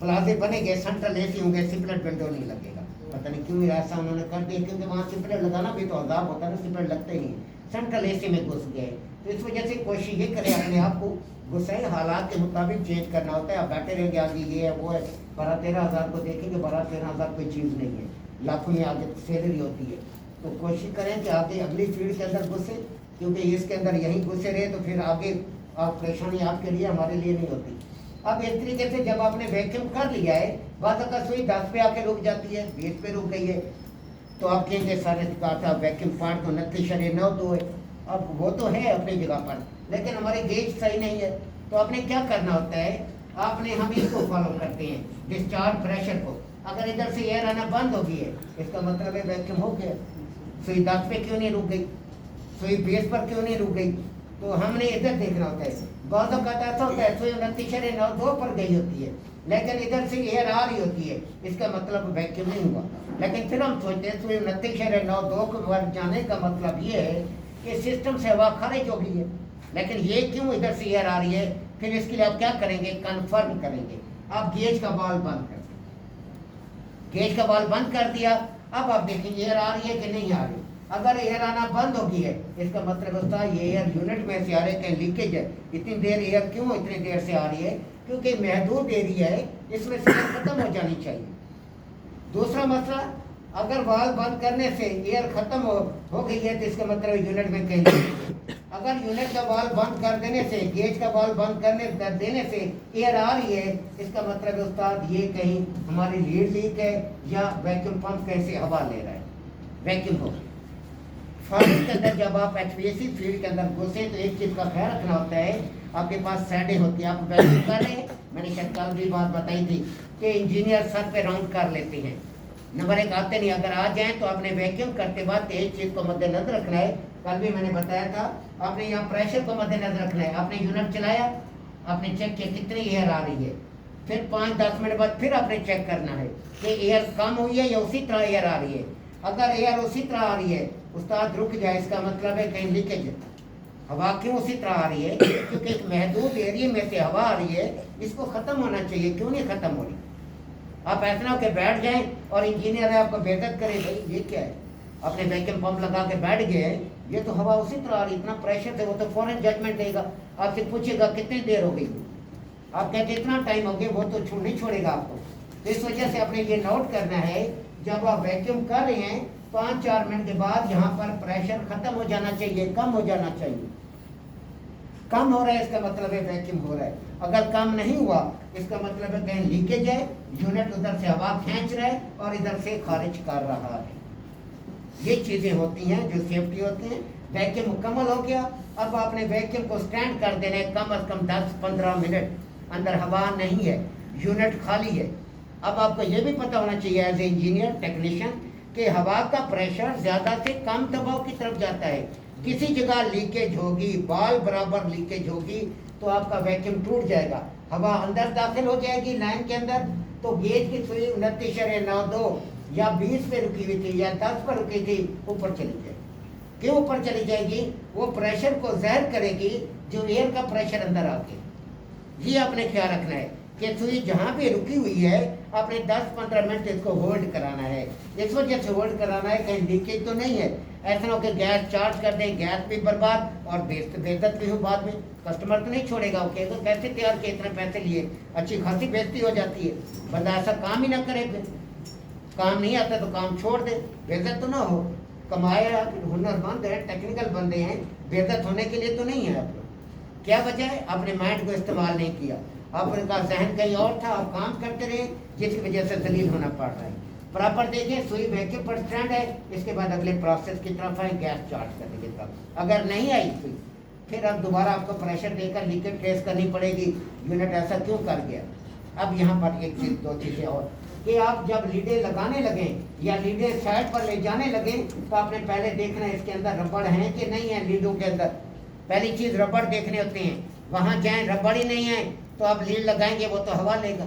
प्लाजे बनेंगे, सेंट्रल AC होंगे, सेपरेट विंडो नहीं लगेगा। पता नहीं क्यों ऐसा उन्होंने कर दिया, क्योंकि वहाँ सेपरेट लगाना भी तो अदाब होता है ना, सेपरेट लगते ही नहीं, सेंट्रल AC में घुस गए। तो इस वजह से कोशिश ये करें अपने आप को गुस्साई हालात के मुताबिक चेंज करना होता है। आप बैठे रहेंगे आगे ये है वो है, 12-13 हज़ार को देखेंगे, 12-13 हज़ार कोई चीज़ नहीं है, लाखों में आगे सैलरी होती है। तो कोशिश करें कि आगे अगली फील्ड के अंदर घुसे, क्योंकि इसके अंदर यहीं घुसे रहे तो फिर आगे आप परेशानी आपके लिए हमारे लिए नहीं होती। अब इस तरीके से जब आपने वैक्यूम कर लिया है, बाद का सुई 10 पे आके रुक जाती है, 20 पे रुक गई है, तो आप कहेंगे सारे का वैक्यूम पार्ट तो 29.92 है। अब वो तो है अपनी जगह पर, लेकिन हमारे गेज सही नहीं है। तो आपने क्या करना होता है, आपने हम इसको फॉलो करते हैं, डिस्चार्ज प्रेशर को। अगर इधर से एयर आना बंद हो गई है, इसका मतलब है वैक्यूम हो गया। सुई 10 पे क्यों नहीं रुक गई, सुई 20 पर क्यों नहीं रुक गई, तो हमने इधर देखना होता है। बहुत का ऐसा होता है सुई 29.92 पर गई होती है, लेकिन इधर से एयर आ रही होती है, इसका मतलब वैक्यूम नहीं हुआ। लेकिन फिर हम सोचते हैं सुई 29.92 पर जाने का मतलब ये है कि सिस्टम से हवा खारिज हो गई है, लेकिन ये क्यों इधर से एयर आ रही है। फिर इसके लिए आप क्या करेंगे, कन्फर्म करेंगे। आप गेज का वाल्व बंद कर दें, गेज का वाल्व बंद कर दिया, अब आप देखेंगे एयर आ रही है कि नहीं आ रही। अगर एयर आना बंद हो गई है, इसका मतलब होता है ये एयर यूनिट में से आ रहे, कहीं लीकेज है। इतनी देर एयर क्यों इतनी देर से आ रही है, क्योंकि महदूद एरिया है, इसमें से एयर खत्म हो जानी चाहिए। दूसरा मसला, अगर वाल्व बंद करने से एयर खत्म हो गई है, तो इसका मतलब यूनिट में कहीं, अगर यूनिट का वाल्व बंद कर देने से, गेज का वाल्व बंद कर देने से एयर आ रही है, इसका मतलब उस्ताद ये कहीं हमारी लीड लीक है या वैक्यूम पंप कैसे हवा ले रहा है, वैक्यूम हो। फॉर्म के अंदर जब आप HVAC फील्ड के अंदर घुसे तो एक चीज़ का ख्याल रखना होता है, आपके पास सैडें होती है, आप वैक्यूम कर रहे हैं। मैंने शायद कल भी बात बताई थी कि इंजीनियर सर पे राउंड कर लेते हैं, नंबर 1 आते नहीं। अगर आ जाए तो आपने वैक्यूम करते वक्त एक चीज़ को मद्देनजर रखना है, कल भी मैंने बताया था, आपने यहाँ प्रेशर को मद्देनजर रखना है। आपने यूनिट चलाया, आपने चेक किया कितनी एयर आ रही है, फिर 5-10 मिनट बाद फिर आपने चेक करना है कि एयर कम हुई है या उसी तरह एयर आ रही है। अगर एयर उसी तरह आ रही है, उस्ताद रुक जाए, इसका मतलब है कहीं लीकेज है। हवा क्यों उसी तरह आ रही है, क्योंकि एक महदूद एरिया में से हवा आ रही है, इसको ख़त्म होना चाहिए, क्यों नहीं ख़त्म हो रही। आप ऐसा ना होकर बैठ जाएं और इंजीनियर है आपको बेइज्जत करे, भाई ये क्या है, अपने वैक्यूम पंप लगा के बैठ गए, ये तो हवा उसी तरह आ रही, इतना प्रेशर थे, वो तो फौरन जजमेंट देगा, आपसे पूछेगा कितनी देर हो गई, आप कहते इतना टाइम हो गया, वो तो नहीं छोड़ेगा आपको। तो इस वजह से आपने ये नोट करना है, जब आप वैक्यूम कर रहे हैं 5-4 मिनट के बाद यहाँ पर प्रेशर खत्म हो जाना चाहिए, कम हो जाना चाहिए। कम हो रहा है इसका मतलब है वैक्यूम हो रहा है, अगर कम नहीं हुआ इसका मतलब है कहीं लीकेज है, यूनिट उधर से हवा खींच रहा है और इधर से खारिज कर रहा है। ये चीज़ें होती हैं जो सेफ्टी होती हैं। वैक्यूम मुकम्मल हो गया, अब आपने वैक्यूम को स्टैंड कर देना है कम अज़ कम 10-15 मिनट, अंदर हवा नहीं है, यूनिट खाली है। अब आपको ये भी पता होना चाहिए एज ए इंजीनियर टेक्नीशियन कि हवा का प्रेशर ज़्यादा से कम दबाव की तरफ जाता है। किसी जगह लीकेज होगी, बाल बराबर लीकेज होगी, तो आपका वैक्यूम टूट जाएगा, हवा अंदर दाखिल हो जाएगी लाइन के अंदर, तो गेज की सुई 29.92 या 20 पे रुकी हुई थी या 10 पर रुकी थी, ऊपर चली जाएगी। क्यों ऊपर चली जाएगी, वो प्रेशर को ज़ाहिर करेगी जो एयर का प्रेशर अंदर आके। ये आपने ख्याल रखना है कि सुई जहाँ भी रुकी हुई है, आपने 10-15 मिनट इसको होल्ड कराना है। इस वजह से होल्ड कराना है कहीं लीकेज तो नहीं है, ऐसा ना हो कि गैस चार्ज कर दें, गैस भी बर्बाद और बेइज्जत भी हो बाद में, कस्टमर तो नहीं छोड़ेगा, वो कहेगा कैसे तैयार किए, इतने पैसे लिए, अच्छी खासी बेइज्जती हो जाती है। बंदा ऐसा काम ही ना करे, फिर काम नहीं आता तो काम छोड़ दे, बेइज्जत तो ना हो। कमाया हुनरमंद है, टेक्निकल बंदे हैं, बेइज्जत होने के लिए तो नहीं है। आप लोग क्या वजह है, आपने माइंड को इस्तेमाल नहीं किया, आपका जहन कहीं और था, आप काम करते रहे, जिसकी वजह से जलील होना पड़ रहा है। प्रॉपर देखें, सुई वैक्यूम पर स्टैंड है, इसके बाद अगले प्रोसेस की तरफ आए, गैस चार्ज करने की तरफ। अगर नहीं आई सुई, फिर अब दोबारा आपको प्रेशर देकर लीकेज ट्रेस करनी पड़ेगी, यूनिट ऐसा क्यों कर गया। अब यहाँ पर एक चीज़ 2 चीज़ें और कि आप जब लीडें लगाने लगें या लीडें साइड पर ले जाने लगे तो आपने पहले देखना है इसके अंदर रबड़ है कि नहीं है। लीडों के अंदर पहली चीज रबड़ देखने होते हैं। वहां जाए रबड़ ही नहीं है तो आप लीड लगाएंगे वो तो हवा लेगा,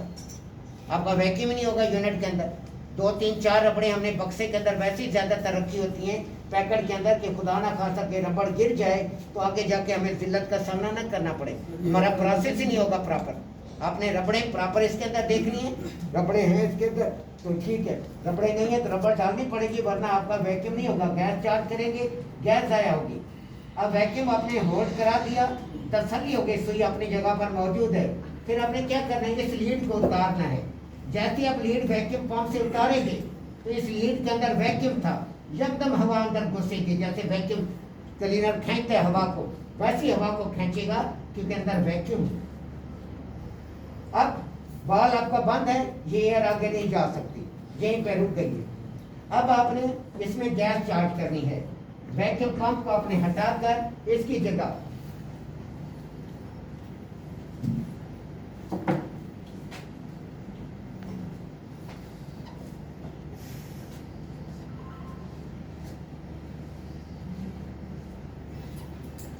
आपका वैक्यूम नहीं होगा यूनिट के अंदर। 2 3 4 रबड़े हमने बक्से के अंदर वैसे ही ज़्यादातर रखी होती हैं पैकेट के अंदर कि खुदा ना खासा के रबड़ गिर जाए तो आगे जाके हमें जिल्लत का सामना ना करना पड़े, हमारा प्रोसेस ही नहीं होगा प्रॉपर। आपने रबड़े प्रॉपर इसके अंदर देखनी है, रबड़े हैं इसके अंदर तो ठीक है, रबड़े नहीं है तो रबड़ डालनी पड़ेगी वरना आपका वैक्यूम नहीं होगा। गैस चार्ज करेंगे गैस ज़ाया होगी। अब वैक्यूम आपने होल्ड करा दिया, तसल्ली हो गई सुई अपनी जगह पर मौजूद है। फिर आपने क्या करना है, इस लीड को उतारना है। जैसे आप लीड वैक्यूम पंप से उतारेंगे तो इस लीड के अंदर वैक्यूम था, एकदम हवा अंदर घुसेगी। जैसे वैक्यूम क्लीनर खींचते हवा को वैसी हवा को खींचेगा क्योंकि अंदर वैक्यूम। अब बाल आपका बंद है, ये एयर आगे नहीं जा सकती, यहीं पे रुक गई है। अब आपने इसमें गैस चार्ज करनी है। वैक्यूम पंप को आपने हटाकर इसकी जगह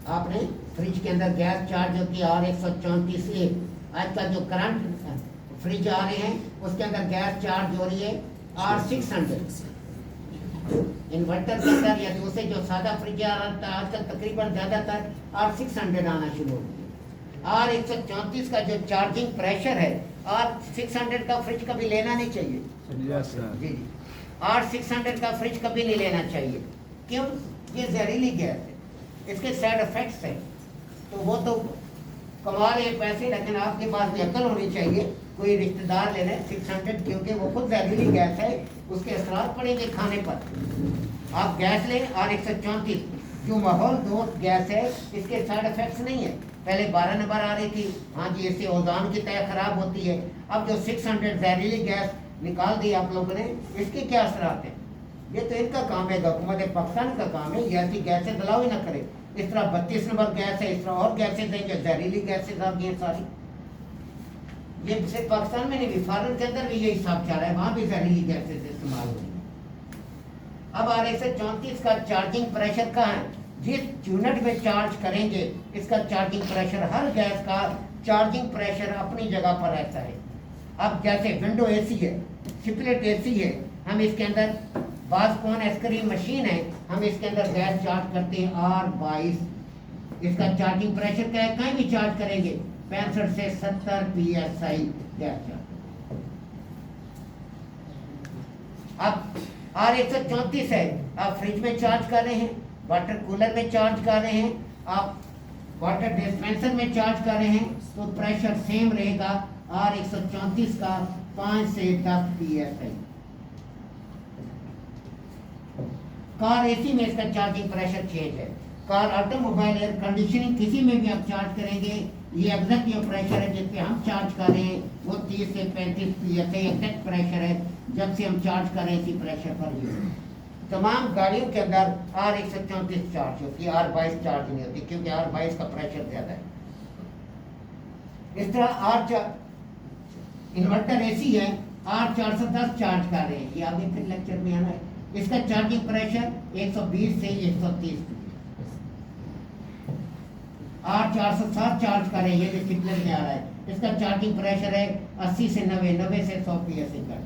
आपने फ्रिज के अंदर गैस चार्ज होती है R134A। आज का जो करंट फ्रिज आ रहे हैं उसके अंदर गैस चार्ज हो रही है R600। इन्वर्टर के अंदर या दूसरे जो सादा फ्रिज आ रहा था आजकल तकरीबन ज़्यादातर R600 आना शुरू हो गया। R134 का जो चार्जिंग प्रेशर है, R600 का फ्रिज कभी लेना नहीं चाहिए। जी जी, R600 का फ्रिज कभी नहीं लेना चाहिए। क्यों? ये जहरीली गैस है, इसके साइड इफेक्ट्स हैं। तो वो तो कमा रहे पैसे, लेकिन आपके पास भी अकल होनी चाहिए। कोई रिश्तेदार ले रहे 600 क्योंकि वो खुद जहरीली गैस है, उसके असरार पड़ेंगे खाने पर। आप गैस लें R134 जो माहौल दोस्त गैस है, इसके साइड इफेक्ट्स नहीं है। पहले 12 नंबर आ रही थी, हाँ जी इससे ओजान की तय खराब होती है। अब जो 600 जहरीली गैस निकाल दी आप लोगों ने, इसके क्या असरात हैं? ये तो इनका काम है, हुकूमत पाकिस्तान का काम है। ये ऐसी गैसें दलाव ही ना करे। इस तरह 32 नंबर गैस है, इस तरह और गैसें हैं जो जहरीली गैसें आ गई हैं सारी। ये सिर्फ पाकिस्तान में नहीं भी, फॉरेन के अंदर भी यही हिसाब चल रहा है, वहाँ भी जहरीली गैसें इस्तेमाल हो रही है। अब R134 का चार्जिंग प्रेशर कहाँ है? जिस यूनिट में चार्ज करेंगे इसका चार्जिंग प्रेशर, हर गैस का चार्जिंग प्रेशर अपनी जगह पर रहता है। अब जैसे विंडो AC है, स्प्लिट AC है, हम इसके अंदर बास कौन एस्क्रीन मशीन है, हम इसके अंदर गैस चार्ज करते हैं R22। इसका चार्जिंग प्रेशर क्या है? कहीं भी चार्ज करेंगे 65 से 70 PSI गैस चार्ज। अब R134 है, आप फ्रिज में चार्ज कर रहे हैं, वाटर कूलर में चार्ज कर रहे हैं, आप वाटर डिस्पेंसर में चार्ज कर रहे हैं, तो प्रेशर सेम रहेगा R134 का 5 से 10 PSI। कार AC में इसका चार्जिंग प्रेशर चेंज है। कार ऑटोमोबाइल एयर कंडीशनिंग किसी में भी आप चार्ज करेंगे, ये एग्जैक्ट जो प्रेशर है जिस पे हम चार्ज कर रहे हैं वो 30 से 35 PSI एग्जैक्ट प्रेशर है। जब से हम चार्ज कर रहे हैं इसी प्रेशर पर ही तमाम गाड़ियों के अंदर R134 चार्ज होती है, R22 चार्ज नहीं होती क्योंकि R22 का प्रेशर ज़्यादा है। इस तरह इन्वर्टर AC है, R410 चार्ज कर रहे हैं, ये आगे फिर लेक्चर में आना है। इसका चार्जिंग प्रेशर 120 से 130। R407 चार्ज कर रहे हैं, ये डिसिप्लिन में आ रहा है, इसका चार्जिंग प्रेशर है 80 से 90, 90 से 100 PSI कर।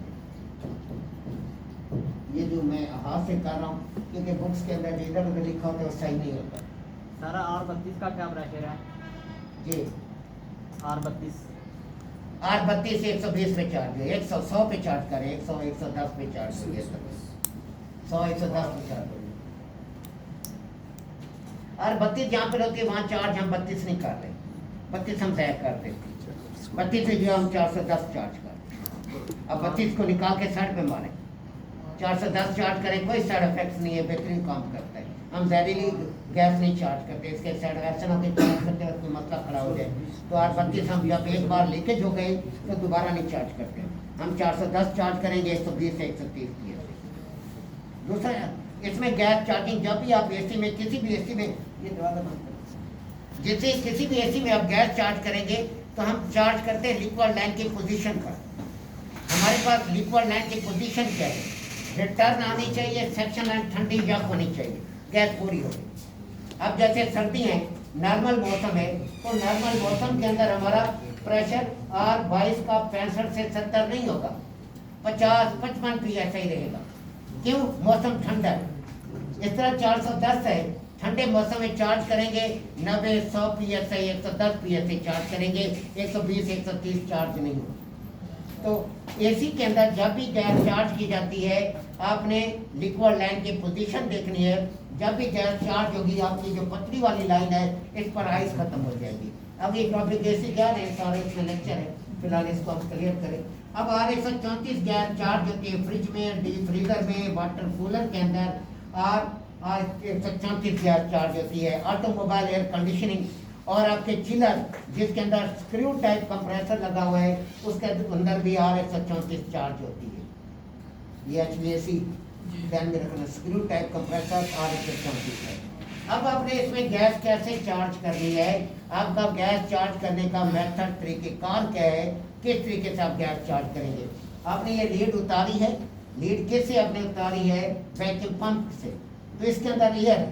ये जो मैं हाथ से कर रहा हूँ क्योंकि बुक्स के अंदर इधर उधर लिखा होता है वो सही नहीं होता। सारा R32 का क्या प्रेशर है? जी R32 से 120 पे चार्ज है, 100 पे चार्ज करें, 100 110 पे चार्ज करिए, 100 110 पे चार्ज करिए। R32 जहाँ पर होती है वहाँ चार्ज हम 32 नहीं कर रहे, 32 हम ज़ाया कर देते, 32 से जो हम 410 चार्ज कर। अब 32 को निकाल के साइड पे मारें, 410 चार्ज करें, कोई साइड इफेक्ट्स नहीं है, बेहतरीन काम करता है। हम जहरीली गैस नहीं चार्ज करते, इसके साइड ऐसा ना कि चार्ज करते हैं कोई मसला खड़ा हो जाए। तो R32 हम जब एक बार लीकेज हो गए तो दोबारा नहीं चार्ज करते, हम 410 चार्ज करेंगे 120 से 130 की। दूसरा इसमें गैस चार्जिंग जब भी आप AC में किसी भी AC में ये दरवाजा बंद करें, जैसे किसी भी AC में आप गैस चार्ज करेंगे तो हम चार्ज करते हैं लिक्विड लाइन की पोजीशन पर। हमारे पास लिक्विड लाइन की पोजीशन क्या है, रिटर्न आनी चाहिए, सेक्शन लाइन ठंडी जग होनी चाहिए, गैस पूरी हो गई। अब जैसे सर्दी है, नॉर्मल मौसम है, तो नॉर्मल मौसम के अंदर हमारा प्रेशर R22 का 65 से 70 नहीं होगा, 50-55 PSI रहेगा। क्यों? मौसम ठंडा है। इस तरह 410 है, ठंडे मौसम में चार्ज करेंगे 90-100 PSI 110 PSI चार्ज करेंगे, 120-130 चार्ज नहीं होगा। तो एसी के अंदर जब भी गैस चार्ज की जाती है, आपने लिक्विड लाइन की पोजीशन देखनी है। जब भी गैस चार्ज होगी, आपकी जो पतली वाली लाइन है, इस पर आइस खत्म हो जाएगी। अब ये टॉपिक एसी क्या है, सारे इसमें लेक्चर है, फिलहाल इसको हम क्लियर करें। अब R134 गैस चार्ज होती है फ्रिज में, डीप फ्रीजर में, वाटर कूलर के अंदर। R134 गैस चार्ज होती है ऑटोमोबाइल एयर कंडीशनिंग और आपके चिलर, जिसके अंदर स्क्रू टाइप कंप्रेसर लगा हुआ है, उसके अंदर भी R134 चार्ज होती है। ये HVAC ध्यान में रखना, स्क्रू टाइप कंप्रेसर R134 है। अब आपने इसमें गैस कैसे चार्ज करनी है, आपका गैस चार्ज करने का मेथड, तरीकेकार क्या है, किस तरीके से आप गैस चार्ज करेंगे। आपने ये लीड उतारी है, लीड किससे आपने उतारी है, वैक्यूम पंप से। तो इसके अंदर एयर है,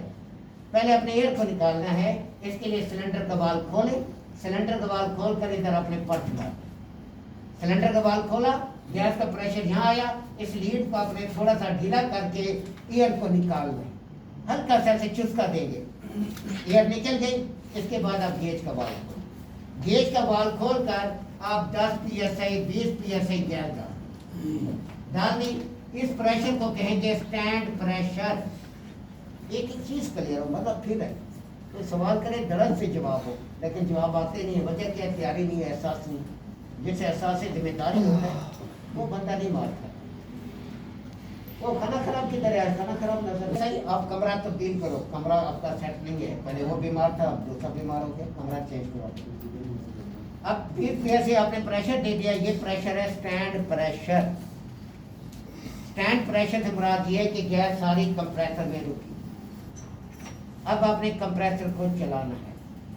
पहले अपने एयर को निकालना है। इसके लिए सिलेंडर का वाल्व खोलें, सिलेंडर का वाल्व खोल कर इधर अपने पर्च मार, सिलेंडर का वाल्व खोला, गैस का प्रेशर यहाँ आया, इस लीड को आपने थोड़ा सा ढीला करके एयर को निकाल लें, हल्का सा से चुस्का देंगे, एयर निकल गई। इसके बाद आप गेज का वाल्व खोलें, गेज का वाल्व खोल कर आप 10 PSI 20 PSI गैस डाल दी। इस प्रेशर को कहेंगे स्टैंड प्रेशर। एक एक चीज क्लियर हो, मतलब फिर है तो सवाल करें, धड़क से जवाब हो, लेकिन जवाब आते नहीं है। वजह क्या? तैयारी नहीं है, एहसास नहीं। जिसे एहसास से जिम्मेदारी होता है वो बंदा नहीं मारता। वो खाना खराब की तरह है, खाना खराब नजर सही। आप कमरा तब्दील करो, कमरा आपका सेट नहीं है, पहले वो बीमार था, अब दूसरा बीमार हो गया, कमरा चेंज करो। अब फिर कैसे आपने प्रेशर दे दिया, ये प्रेशर है स्टैंड प्रेशर। स्टैंड प्रेशर से मुराद ये है कि गैस सारी कंप्रेसर में रुकी। अब आपने कंप्रेसर को चलाना है।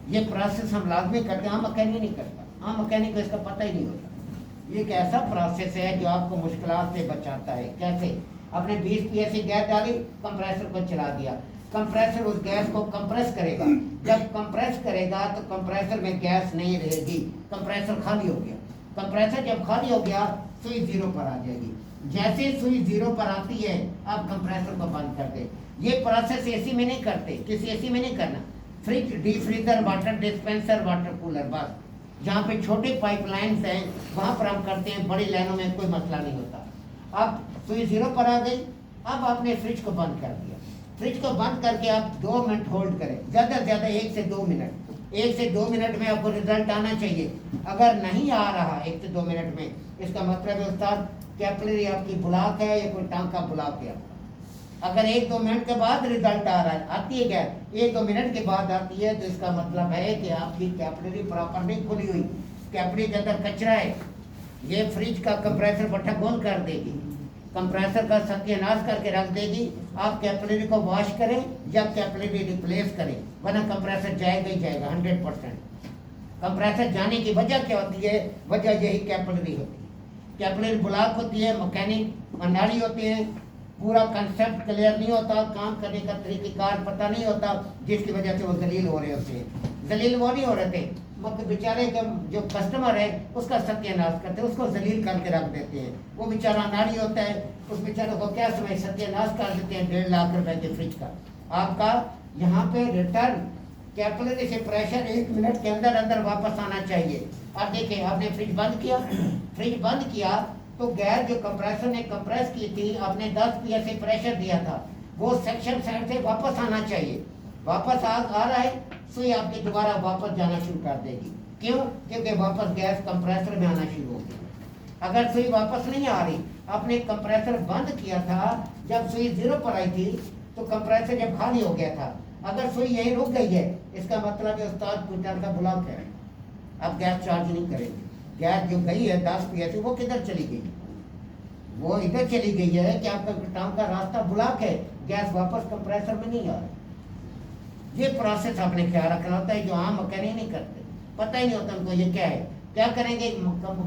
ये प्रोसेस हम लाजमी करते हैं, हम मैकेनिक नहीं करता, हम मैकेनिक को इसका पता ही नहीं होता। ये एक ऐसा प्रोसेस है जो आपको मुश्किलात से बचाता है। कैसे? आपने 20 PSI गैस डाली, कंप्रेसर को चला दिया, कंप्रेसर उस गैस को कंप्रेस करेगा। जब कंप्रेस करेगा तो कंप्रेसर में गैस नहीं रहेगी, कंप्रेसर खाली हो गया। कंप्रेसर जब खाली हो गया, सुई 0 पर आ जाएगी। जैसे सुई 0 पर आती है, आप कंप्रेसर को बंद कर दे। ये प्रोसेस एसी में नहीं करते, किसी एसी में नहीं करना। Fridge, deep freezer, water dispenser, water cooler, बस जहाँ पे छोटे पाइपलाइंस हैं वहाँ पर हम करते हैं, बड़ी लाइनों में कोई मसला नहीं होता। अब सुई 0 पर आ गई, अब आपने फ्रिज को बंद कर दिया। फ्रिज को बंद करके आप 2 मिनट होल्ड करें, ज़्यादा से ज़्यादा 1 से 2 मिनट। 1 से 2 मिनट में आपको रिजल्ट आना चाहिए। अगर नहीं आ रहा 1 से 2 मिनट में, इसका मतलब है उस्ताद कैपिलरी आपकी ब्लॉक है या कोई टांका ब्लॉक है। अगर 1-2 मिनट के बाद रिजल्ट आ रहा है, आती है क्या, 1-2 मिनट के बाद आती है, तो इसका मतलब है कि आपकी कैपिलरी प्रॉपर नहीं खुली हुई, कैपिलरी के अंदर कचरा है। ये फ्रिज का कंप्रेसर भट्ठा गोल कर देगी, कंप्रेसर का सत्यानाश करके रख देगी। आप कैपिलरी को वॉश करें या कैपिलरी रिप्लेस करें, वरना कंप्रेसर जाएगा ही जाएगा 100%। कंप्रेसर जाने की वजह क्या होती है? वजह यही कैपिलरी होती है। कैपिलरी ब्लॉक होती है, मैकेनिक अनाड़ी होते हैं, पूरा कंसेप्ट क्लियर नहीं होता, काम करने का तरीकेकार पता नहीं होता, जिसकी वजह से वो जलील हो रहे होते हैं। जलील वो नहीं हो रहे थे, मतलब बेचारे का जो कस्टमर है उसका सत्यानाश करते हैं, उसको जलील करके रख देते हैं। वो बेचारा नारी होता है, उस बेचारे को क्या समय सत्यानाश कर देते हैं 1.5 लाख रुपए के फ्रिज का। आपका यहाँ पे रिटर्न कैपिलरी से प्रेशर 1 मिनट के अंदर अंदर वापस आना चाहिए। अब देखिए, आपने फ्रिज बंद किया, फ्रिज बंद किया तो गैस जो कंप्रेसर ने कंप्रेस की थी, आपने 10 PSI प्रेशर दिया था, वो सेक्शन साइड से वापस आना चाहिए। वापस आ रहा है, सुई आपकी दोबारा वापस जाना शुरू कर देगी। क्यों? क्योंकि वापस गैस कंप्रेसर में आना शुरू हो गई। अगर सुई वापस नहीं आ रही, आपने कंप्रेसर बंद किया था जब सुई 0 पर आई थी, तो कंप्रेसर जब खाली हो गया था। अगर सुई यही रुक गई है, इसका मतलब है उस्ताद कुंटल का ब्लॉक है, अब गैस चार्ज नहीं करेंगे। गैस जो गई है 10 PSI, वो किधर चली गई? वो इधर चली गई है कि आपका टांग का रास्ता ब्लॉक है, गैस वापस कंप्रेसर में नहीं आ रही। ये प्रोसेस आपने ख्याल रखना होता है, जो आम मैकेनिक नहीं करते, पता ही नहीं होता उनको ये क्या है। क्या करेंगे?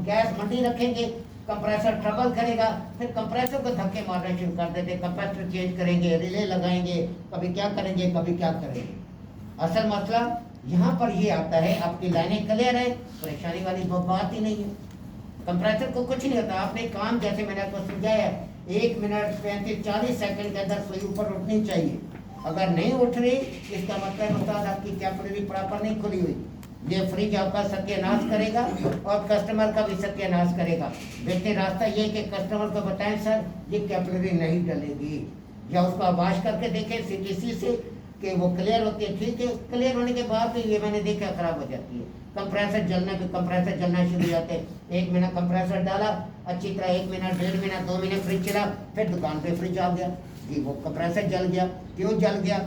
गैस मंडी रखेंगे, कंप्रेसर ट्रबल करेगा, फिर कंप्रेसर को धक्के मारना शुरू कर देते, कंप्रेसर चेंज करेंगे, रिले लगाएंगे, कभी क्या करेंगे कभी क्या करेंगे। असल मसला यहाँ पर ये आता है, आपकी लाइनें क्लियर है, परेशानी वाली बात ही नहीं है। कंप्रेसर को कुछ नहीं होता, आपने काम जैसे मैंने आपको समझाया 1 मिनट 35-40 सेकंड के अंदर सुई ऊपर उठनी चाहिए। अगर नहीं उठ रही इसका मतलब उस्ताद आपकी कैपिलरी प्रॉपर नहीं खुली हुई। ये फ्रिज आपका सत्यानाश करेगा और कस्टमर का भी सत्यानाश करेगा। बेहतर रास्ता ये कि कस्टमर को बताएं सर ये कैपिलरी नहीं डलेगी, या उसको आवाज करके देखें सीटीसी से कि वो क्लियर होती है। ठीक है, क्लियर होने के बाद भी ये मैंने देखा खराब हो जाती है। कंप्रेसर जलना शुरू हो जाते हैं। 1 मिनट कंप्रेसर डाला अच्छी तरह, 1 मिनट 1.5 मिनट 2 मिनट फ्रिज चला, फिर दुकान पे फ्रिज आ गया जी, वो कंप्रेसर जल गया। क्यों जल गया?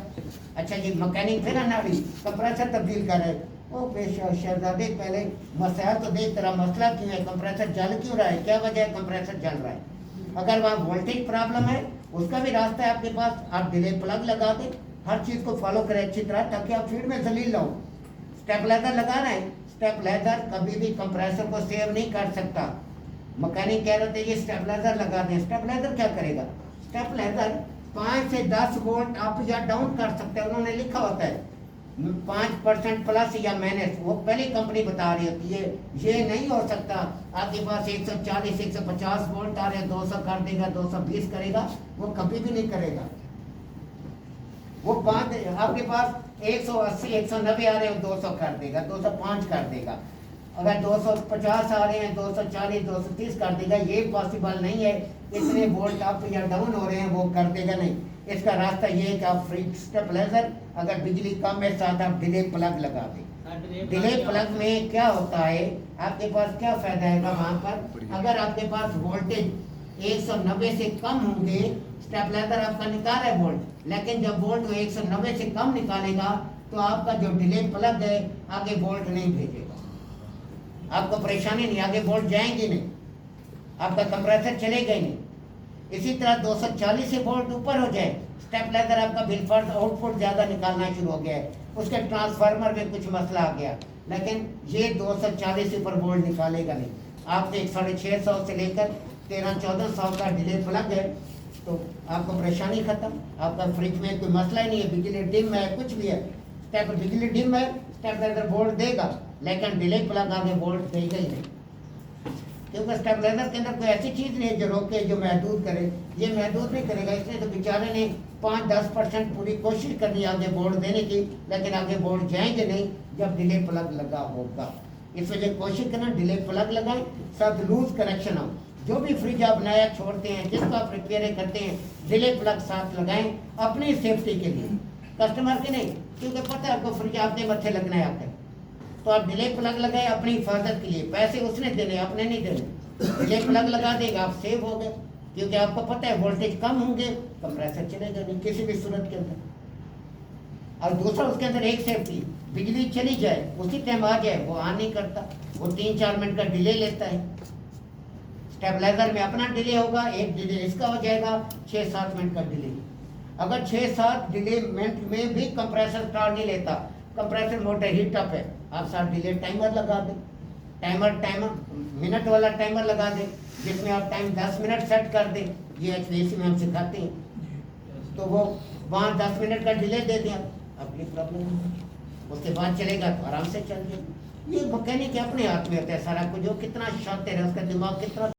अच्छा जी, मैकेनिक फिर अनाड़ी कंप्रेसर तब्दील कर रहे। ओ शहजादे पहले मसला तो देख, तेरा मसला क्यों है, कंप्रेसर जल क्यों रहा है, क्या वजह है कंप्रेसर जल रहा है। अगर वहाँ वोल्टेज प्रॉब्लम है उसका भी रास्ता है आपके पास, आप डिले प्लग लगा दें। हर चीज़ को फॉलो करें अच्छी तरह ताकि आप फील्ड में जलील ना हो। स्टेबलाइजर लगा रहे हैं, स्टेबलाइजर कभी भी कंप्रेसर को सेव नहीं कर सकता। मैकेनिक कह रहे थे ये स्टेबलाइजर लगा दें, स्टेबलाइजर क्या करेगा? स्टेबलाइजर 5 से 10 वोल्ट अप या डाउन कर सकते हैं, उन्होंने लिखा होता है 5% प्लस या माइनस, वो पहली कंपनी बता रही होती है। ये नहीं हो सकता आपके पास 140 150 वोल्ट आ रहे हैं 200 कर देगा, 220 करेगा, वो कभी भी नहीं करेगा। वो 5 आपके पास 180 190 आ रहे हैं 200 कर देगा, 205 कर देगा। अगर 250 आ रहे हैं 240 230 कर देगा। ये पॉसिबल नहीं है, इतने वोल्ट अप या डाउन हो रहे हैं वो कर देगा नहीं। इसका रास्ता ये है कि आप फ्रिज स्टेबलाइजर, अगर बिजली कम है साथ आप डिले प्लग लगा दें। डिले प्लग में क्या होता है, आपके पास क्या फायदा है वहां पर, अगर आपके पास वोल्टेज 190 से कम होंगे, स्टेबलाइजर आपका निकाल रहा है वोल्ट, लेकिन जब वोल्ट 190 से कम निकालेगा तो आपका जो डिले प्लग है आगे वोल्ट नहीं भेजेगा, आपको परेशानी नहीं, आगे वोल्ट जाएंगे नहीं, आपका कंप्रेसर चलेगा ही नहीं। इसी तरह 240 से वोल्ट ऊपर हो जाए, स्टेबलाइजर आपका बिलफर्ज आउटपुट ज़्यादा निकालना शुरू हो गया है, उसके ट्रांसफार्मर में कुछ मसला आ गया, लेकिन ये 240 से ऊपर वोल्ट निकालेगा नहीं। आपके 650 से लेकर 1300-1400 का डिले प्लग है तो आपको परेशानी खत्म। आपका फ्रिज में कोई मसला ही नहीं है, बिजली डिम है कुछ भी है, बिजली डिम है स्टेबलाइजर वोल्ट देगा, लेकिन डिले प्लग आगे वोल्ट देगा ही नहीं, क्योंकि स्टेबलाइजर के अंदर कोई ऐसी चीज़ नहीं है जो रोके, जो महदूद करे। ये महदूद नहीं करेगा, इसलिए तो बेचारे ने 5-10% पूरी कोशिश करनी आगे वोल्ट देने की, लेकिन आगे वोल्ट जाएंगे नहीं जब डिले प्लग लगा होगा। इस वजह कोशिश करना डिले प्लग लगाएं, सब लूज कनेक्शन हो। जो भी फ्रिज आप नया छोड़ते हैं, जिसको आप रिपेयर करते हैं, डिले प्लग साथ लगाएं अपनी सेफ्टी के लिए, कस्टमर के नहीं, क्योंकि पता है आपको फ्रिज आपके मत्थे लगना है आकर, तो आप डिले प्लग लगाए अपनी हिफाजत के लिए। पैसे उसने देने, अपने नहीं देने। डिले प्लग लगा देगा आप सेव हो गए, क्योंकि आपको पता है वोल्टेज कम होंगे कंप्रेसर चलेगा नहीं किसी भी सूरत के अंदर। और दूसरा उसके अंदर एक सेफ्टी, बिजली चली जाए उसी टाइम आ जाए, वो ऑन नहीं करता, वो 3-4 मिनट का डिले लेता है। स्टेबलाइजर में अपना डिले होगा, एक डिले इसका हो जाएगा 6-7 मिनट का डिले। अगर 6-7 डिले मिनट में भी कंप्रेसर स्टार्ट नहीं लेता, कंप्रेसर मोटर हीट अप है, आप साथ डिले टाइमर लगा दें, टाइमर मिनट वाला टाइमर लगा दें, जिसमें आप टाइम 10 मिनट सेट कर दें। ये HVAC में हम सिखाते हैं, तो वो वहाँ 10 मिनट का डिले दे दें, अपनी प्रॉब्लम उसके बाद चलेगा तो आराम से चल जाए। ये मैकेनिक अपने हाथ में होता है सारा कुछ, जो कितना शातिर है उसका दिमाग कितना